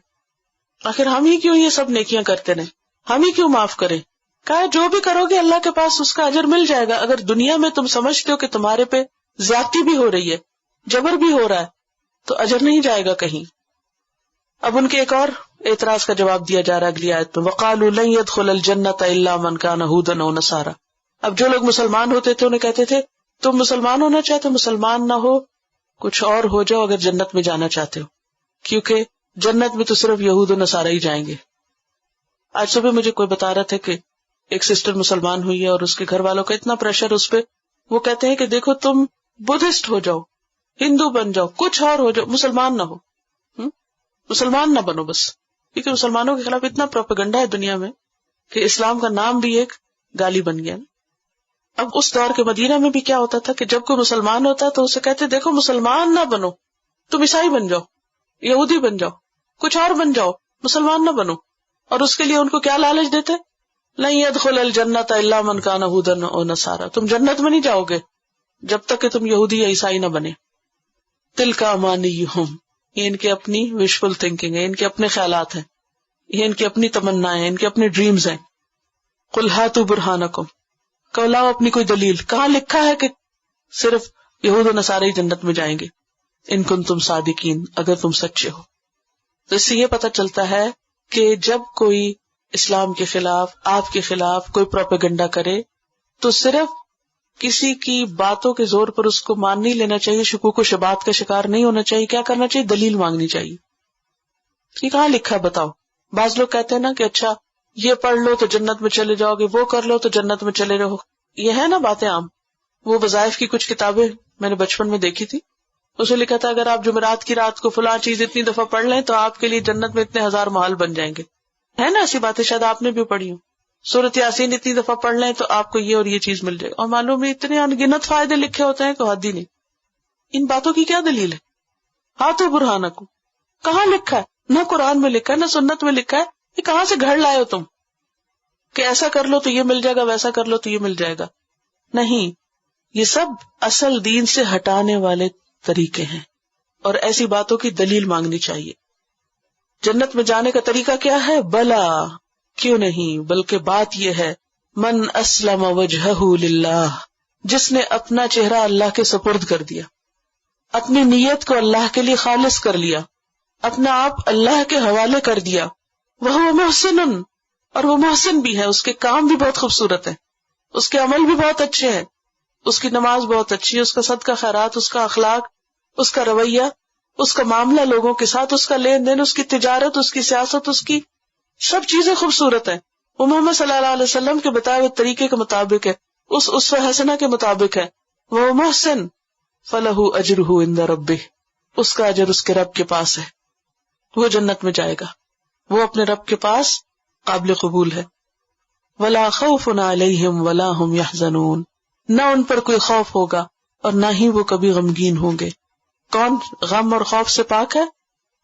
آخر ہم ہی کیوں یہ سب نیکیاں کرتے رہیں، ہم ہی کیوں معاف کریں. کہا جو بھی کرو گے اللہ کے پاس اس کا اجر مل جائے گا. اگر دنیا میں تم سمجھتے ہو کہ تمہارے پہ زیادتی بھی ہو رہی ہے، جبر بھی ہو رہا ہے، تو اجر نہیں جائے گا کہیں. اب ان کے ایک اور اعتراض کا جواب دیا جا رہا ہے اگلی آیت میں، وَقَالُوا لَن يَدْخُلَ الْجَنَّةَ إِلَّا مَنْ كَانَ هُودًا أَوْ نَصَارَىٰ. اب جو لوگ مسلمان ہوتے تھے انہیں کہتے تھے تم مسلمان ہونا چاہتے، مسلمان نہ ہو، کچھ اور ہو جاؤ اگر جنت میں جانا چاہتے ہو، کیونکہ جنت میں تو صرف یہود و نصارہ ہی جائیں گے. آج صبح مجھے کوئی بتا رہا تھا کہ ایک سسٹر مسلمان ہوئی ہے اور اس کے گھر والوں کا اتنا پریشر اس پہ، وہ کہتے ہیں کہ دیکھو تم بدھسٹ ہو جاؤ، ہندو بن جاؤ، کچھ اور ہو جاؤ، مسلمان نہ ہو، مسلمان نہ بنو بس. کیونکہ مسلمانوں کے خلاف اتنا پروپیگنڈا ہے دنیا میں کہ اسلام کا نام بھی ایک گالی بن گیا. اب اس دور کے مدینہ میں بھی کیا ہوتا تھا کہ جب کوئی مسلمان ہوتا تو اسے کہتے دیکھو مسلمان نہ بنو، تم عیسائی بن جاؤ، یہودی بن جاؤ، کچھ اور بن جاؤ، مسلمان نہ بنو. اور اس کے لیے ان کو کیا لالچ دیتے؟ لن يدخل الجنۃ الا من کان ھودا او نصارا، تم جنت میں نہیں جاؤ گے جب تک کہ تم یہودی یا عیسائی نہ بنے. تلک امانیہم، یہ ان کی اپنی وشفل تھنکنگ ہے، ان کے اپنے خیالات ہیں، یہ ان کی اپنی تمنائیں ہیں، ان کے اپنے ڈریمز ہیں. قل ہاتوا برہانکم، کہ لاؤ اپنی کوئی دلیل. کہاں لکھا ہے کہ صرف یہود و نصارے جنت میں جائیں گے؟ ان کنتم صادقین، اگر تم سچے ہو. تو اس سے یہ پتہ چلتا ہے کہ جب کوئی اسلام کے خلاف، آپ کے خلاف کوئی پروپیگنڈا کرے تو صرف کسی کی باتوں کے زور پر اس کو مان نہیں لینا چاہیے، شکوک و شبہات کا شکار نہیں ہونا چاہیے. کیا کرنا چاہیے؟ دلیل مانگنی چاہیے کہ کہاں لکھا بتاؤ. بعض لوگ کہتے ہیں نا کہ اچھا یہ پڑھ لو تو جنت میں چلے جاؤ گے، وہ کر لو تو جنت میں چلے رہو. یہ ہے نا باتیں عام. وہ وظائف کی کچھ کتابیں میں نے بچپن میں دیکھی تھی، اس میں لکھا تھا اگر آپ جمعرات کی رات کو فلاں چیز اتنی دفعہ پڑھ لیں تو آپ کے لیے جنت میں اتنے 1000 محل بن جائیں گے. ہے نا ایسی باتیں، شاید آپ نے بھی پڑھی ہوں. سورۃ یاسین اتنی دفعہ پڑھ لیں تو آپ کو یہ اور یہ چیز مل جائے. اور معلوم ہے اتنے انگنت فائدے لکھے ہوتے ہیں کہ حد ہی نہیں. ان باتوں کی کیا دلیل ہے؟ ہاتھوں برہانکم، کہاں لکھا ہے؟ نہ قرآن میں لکھا ہے نہ سنت میں لکھا ہے. یہ کہاں سے گھڑ لائے ہو تم کہ ایسا کر لو تو یہ مل جائے گا، ویسا کر لو تو یہ مل جائے گا؟ نہیں، یہ سب اصل دین سے ہٹانے والے طریقے ہیں، اور ایسی باتوں کی دلیل مانگنی چاہیے. جنت میں جانے کا طریقہ کیا ہے؟ بلا، کیوں نہیں، بلکہ بات یہ ہے من اسلم وجہہ للہ، جس نے اپنا چہرہ اللہ کے سپرد کر دیا، اپنی نیت کو اللہ کے لیے خالص کر لیا، اپنا آپ اللہ کے حوالے کر دیا. وہ محسن، اور وہ محسن بھی ہے، اس کے کام بھی بہت خوبصورت ہیں، اس کے عمل بھی بہت اچھے ہیں، اس کی نماز بہت اچھی ہے، اس کا صدقہ خیرات، اس کا اخلاق، اس کا رویہ، اس کا معاملہ لوگوں کے ساتھ، اس کا لین دین، اس کی تجارت، اس کی سیاست، اس کی سب چیزیں خوبصورت ہیں. وہ محمد صلی اللہ علیہ وسلم کے بتائے ہوئے طریقے کے مطابق ہے، اس اسوہ حسنہ کے مطابق ہے. وہ محسن فلہ اجرہ عند ربہ، اس کا اجر اس کے رب کے پاس ہے، وہ جنت میں جائے گا، وہ اپنے رب کے پاس قابل قبول ہے. ولا خوف علیہم ولا هم يحزنون، نہ ان پر کوئی خوف ہوگا اور نہ ہی وہ کبھی غمگین ہوں گے. کون غم اور خوف سے پاک ہے؟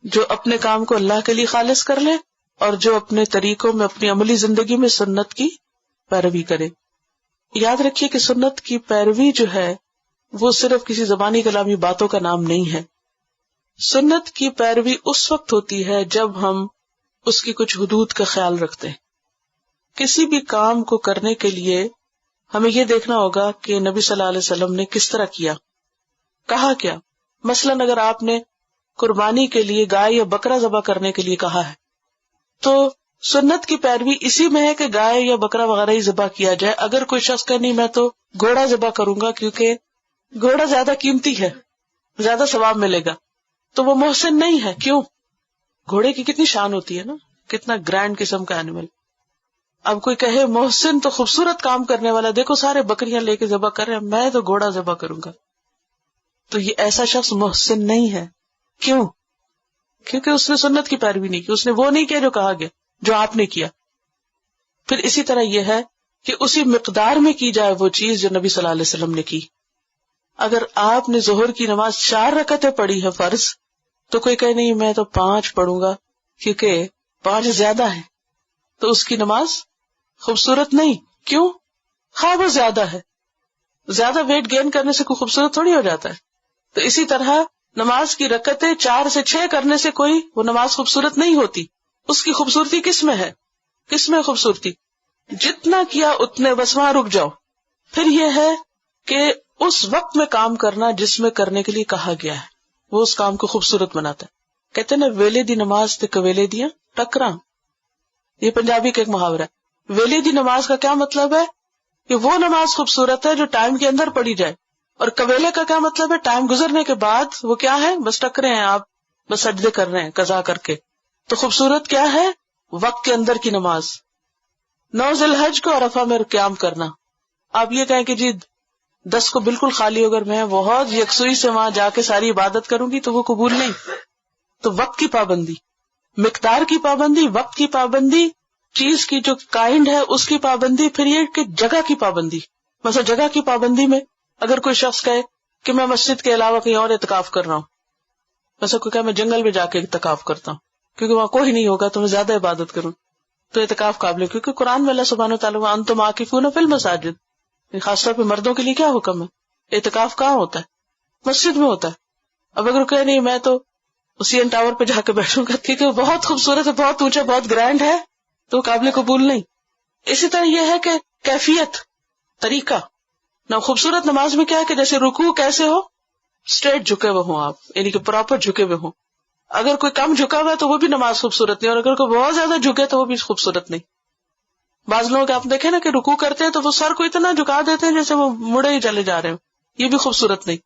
جو اپنے کام کو اللہ کے لیے خالص کر لے اور جو اپنے طریقوں میں، اپنی عملی زندگی میں سنت کی پیروی کرے. یاد رکھیے کہ سنت کی پیروی جو ہے وہ صرف کسی زبانی کلامی باتوں کا نام نہیں ہے. سنت کی پیروی اس وقت ہوتی ہے جب ہم اس کی کچھ حدود کا خیال رکھتے ہیں. کسی بھی کام کو کرنے کے لیے ہمیں یہ دیکھنا ہوگا کہ نبی صلی اللہ علیہ وسلم نے کس طرح کیا، کہا کیا. مثلاً اگر آپ نے قربانی کے لیے گائے یا بکرا ذبح کرنے کے لیے کہا ہے تو سنت کی پیروی اسی میں ہے کہ گائے یا بکرا وغیرہ ہی ذبح کیا جائے. اگر کوئی شخص کہ نہیں میں تو گھوڑا ذبح کروں گا کیونکہ گھوڑا زیادہ قیمتی ہے، زیادہ ثواب ملے گا، تو وہ محسن نہیں ہے. کیوں؟ گھوڑے کی کتنی شان ہوتی ہے نا، کتنا گرینڈ قسم کا اینیمل. اب کوئی کہے محسن تو خوبصورت کام کرنے والا، دیکھو سارے بکریاں لے کے ذبح کر رہے ہیں، میں تو گھوڑا ذبح کروں گا، تو یہ ایسا شخص محسن نہیں ہے. کیوں؟ کیونکہ اس نے سنت کی پیروی نہیں کی، اس نے وہ نہیں کیا جو کہا گیا، جو آپ نے کیا. پھر اسی طرح یہ ہے کہ اسی مقدار میں کی جائے وہ چیز جو نبی صلی اللہ علیہ وسلم نے کی. اگر آپ نے ظہر کی نماز 4 رکعتیں پڑھی ہے فرض، تو کوئی کہے نہیں میں تو 5 پڑھوں گا کیونکہ 5 زیادہ ہے، تو اس کی نماز خوبصورت نہیں. کیوں؟ خواہ وہ زیادہ ہے، زیادہ ویٹ گین کرنے سے کوئی خوبصورت تھوڑی ہو جاتا ہے. تو اسی طرح نماز کی رکعتیں 4 سے 6 کرنے سے کوئی وہ نماز خوبصورت نہیں ہوتی. اس کی خوبصورتی کس میں ہے؟ کس میں خوبصورتی؟ جتنا کیا اتنے بس وہاں رک جاؤ. پھر یہ ہے کہ اس وقت میں کام کرنا جس میں کرنے کے لیے کہا گیا ہے، وہ اس کام کو خوبصورت بناتا ہے. کہتے ہیں نا ویلے دی نماز تے کویلے دیاں ٹکراں، یہ پنجابی کا ایک محاورہ ہے. ویلے دی نماز کا کیا مطلب ہے؟ کہ وہ نماز خوبصورت ہے جو ٹائم کے اندر پڑھی جائے. اور کویلے کا کیا مطلب ہے؟ ٹائم گزرنے کے بعد وہ کیا ہے؟ بس ٹکرے ہیں آپ، بس سجدے کر رہے ہیں قضا کر کے. تو خوبصورت کیا ہے؟ وقت کے اندر کی نماز. 9 ذی الحج کو عرفہ میں قیام کرنا. آپ یہ کہیں کہ جی 10 کو بالکل خالی اگر میں بہت یکسوئی سے وہاں جا کے ساری عبادت کروں گی تو وہ قبول نہیں. تو وقت کی پابندی، مقدار کی پابندی، وقت کی پابندی، چیز کی جو کائنڈ ہے اس کی پابندی، پھر یہ کہ جگہ کی پابندی. مثلا جگہ کی پابندی میں اگر کوئی شخص کہے کہ میں مسجد کے علاوہ کہیں اور اعتکاف کر رہا ہوں، مثلا کوئی کہے میں جنگل میں جا کے اعتکاف کرتا ہوں کیونکہ وہاں کوئی نہیں ہوگا تو میں زیادہ عبادت کروں، تو اعتکاف قابل ہے، کیونکہ قرآن میں اللہ سبحانہ وتعالیٰ انتم عاکفون فی المساجد، خاص طور پہ مردوں کے لیے کیا حکم ہے؟ اعتکاف کہاں ہوتا ہے؟ مسجد میں ہوتا ہے۔ اب اگر کہ نہیں میں تو سی این ٹاور پہ جا کے بیٹھوں گا کیونکہ وہ بہت خوبصورت ہے، بہت اونچا، بہت گرینڈ ہے، تو قابل قبول نہیں۔ اسی طرح یہ ہے کہ کیفیت، طریقہ نہ خوبصورت نماز میں کیا ہے کہ جیسے رکوع کیسے ہو، اسٹریٹ جھکے ہوئے ہوں آپ، یعنی کہ پراپر جھکے ہوئے ہوں۔ اگر کوئی کم جھکا ہوا ہے تو وہ بھی نماز خوبصورت نہیں، اور اگر کوئی بہت زیادہ جھکے تو وہ بھی خوبصورت نہیں۔ بعض لوگ آپ دیکھیں نا کہ رکوع کرتے ہیں تو وہ سر کو اتنا جھکا دیتے ہیں جیسے وہ مڑے ہی چلے جا رہے ہوں، یہ بھی خوبصورت نہیں۔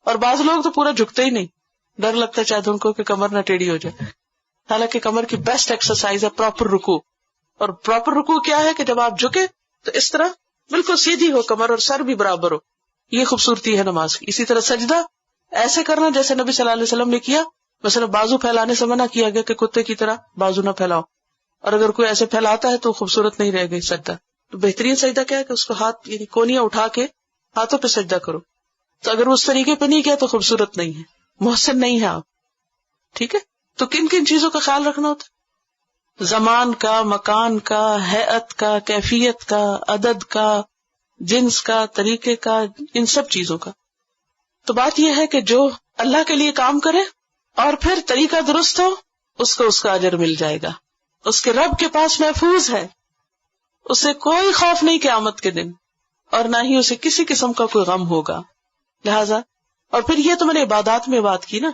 اور بعض لوگ تو پورا جھکتے ہی نہیں، ڈر لگتا ہے شاید ان کو کہ کمر نہ ٹیڑھی ہو جائے، حالانکہ کمر کی بیسٹ ایکسرسائز ہے پراپر رکوع۔ اور پراپر رکوع کیا ہے کہ جب آپ جھکے تو اس طرح بالکل سیدھی ہو کمر اور سر بھی برابر ہو، یہ خوبصورتی ہے نماز کی۔ اسی طرح سجدہ ایسے کرنا جیسے نبی صلی اللہ علیہ وسلم نے کیا، مثلا بازو پھیلانے سے منع کیا گیا کہ کتے کی طرح بازو نہ پھیلاؤ، اور اگر کوئی ایسے پھیلاتا ہے تو خوبصورت نہیں رہے گی سجدہ۔ تو بہترین سجدہ کیا ہے کہ اس کو ہاتھ یعنی کونیاں اٹھا کے ہاتھوں پہ سجدہ کرو، تو اگر اس طریقے پہ نہیں کیا تو خوبصورت نہیں ہے، محسن نہیں ہے آپ، ٹھیک ہے۔ تو کن کن چیزوں کا خیال رکھنا ہوتا ہے؟ زمان کا، مکان کا، ہیئت کا، کیفیت کا، عدد کا، جنس کا، طریقے کا، ان سب چیزوں کا۔ تو بات یہ ہے کہ جو اللہ کے لیے کام کرے اور پھر طریقہ درست ہو، اس کو اس کا اجر مل جائے گا، اس کے رب کے پاس محفوظ ہے، اسے کوئی خوف نہیں قیامت کے دن، اور نہ ہی اسے کسی قسم کا کوئی غم ہوگا۔ لہذا اور پھر یہ تو میں نے عبادات میں بات کی نا،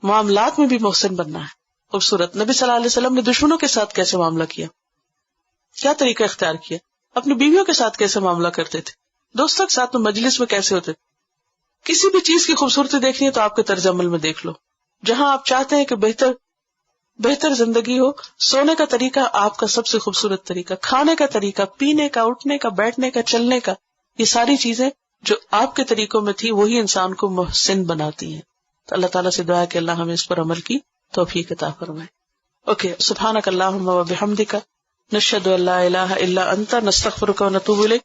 معاملات میں بھی محسن بننا ہے، خوبصورت۔ نبی صلی اللہ علیہ وسلم نے دشمنوں کے ساتھ کیسے معاملہ کیا، کیا طریقہ اختیار کیا، اپنی بیویوں کے ساتھ کیسے معاملہ کرتے تھے، دوستوں کے ساتھ میں مجلس میں کیسے ہوتے تھے۔ کسی بھی چیز کی خوبصورتی دیکھنی ہے تو آپ کے طرز عمل میں دیکھ لو، جہاں آپ چاہتے ہیں کہ بہتر زندگی ہو، سونے کا طریقہ آپ کا سب سے خوبصورت طریقہ، کھانے کا طریقہ، پینے کا، اٹھنے کا، بیٹھنے کا، چلنے کا، یہ ساری چیزیں جو آپ کے طریقوں میں تھی وہی انسان کو محسن بناتی ہیں۔ تو اللہ تعالیٰ سے دعا ہے کہ اللہ ہمیں اس پر عمل کی توفیق عطا فرمائے۔ اوکے، سبحانک اللہم و بحمدک، نشہد ان لا الہ الا انت، نستغفرک و نتوب الیک۔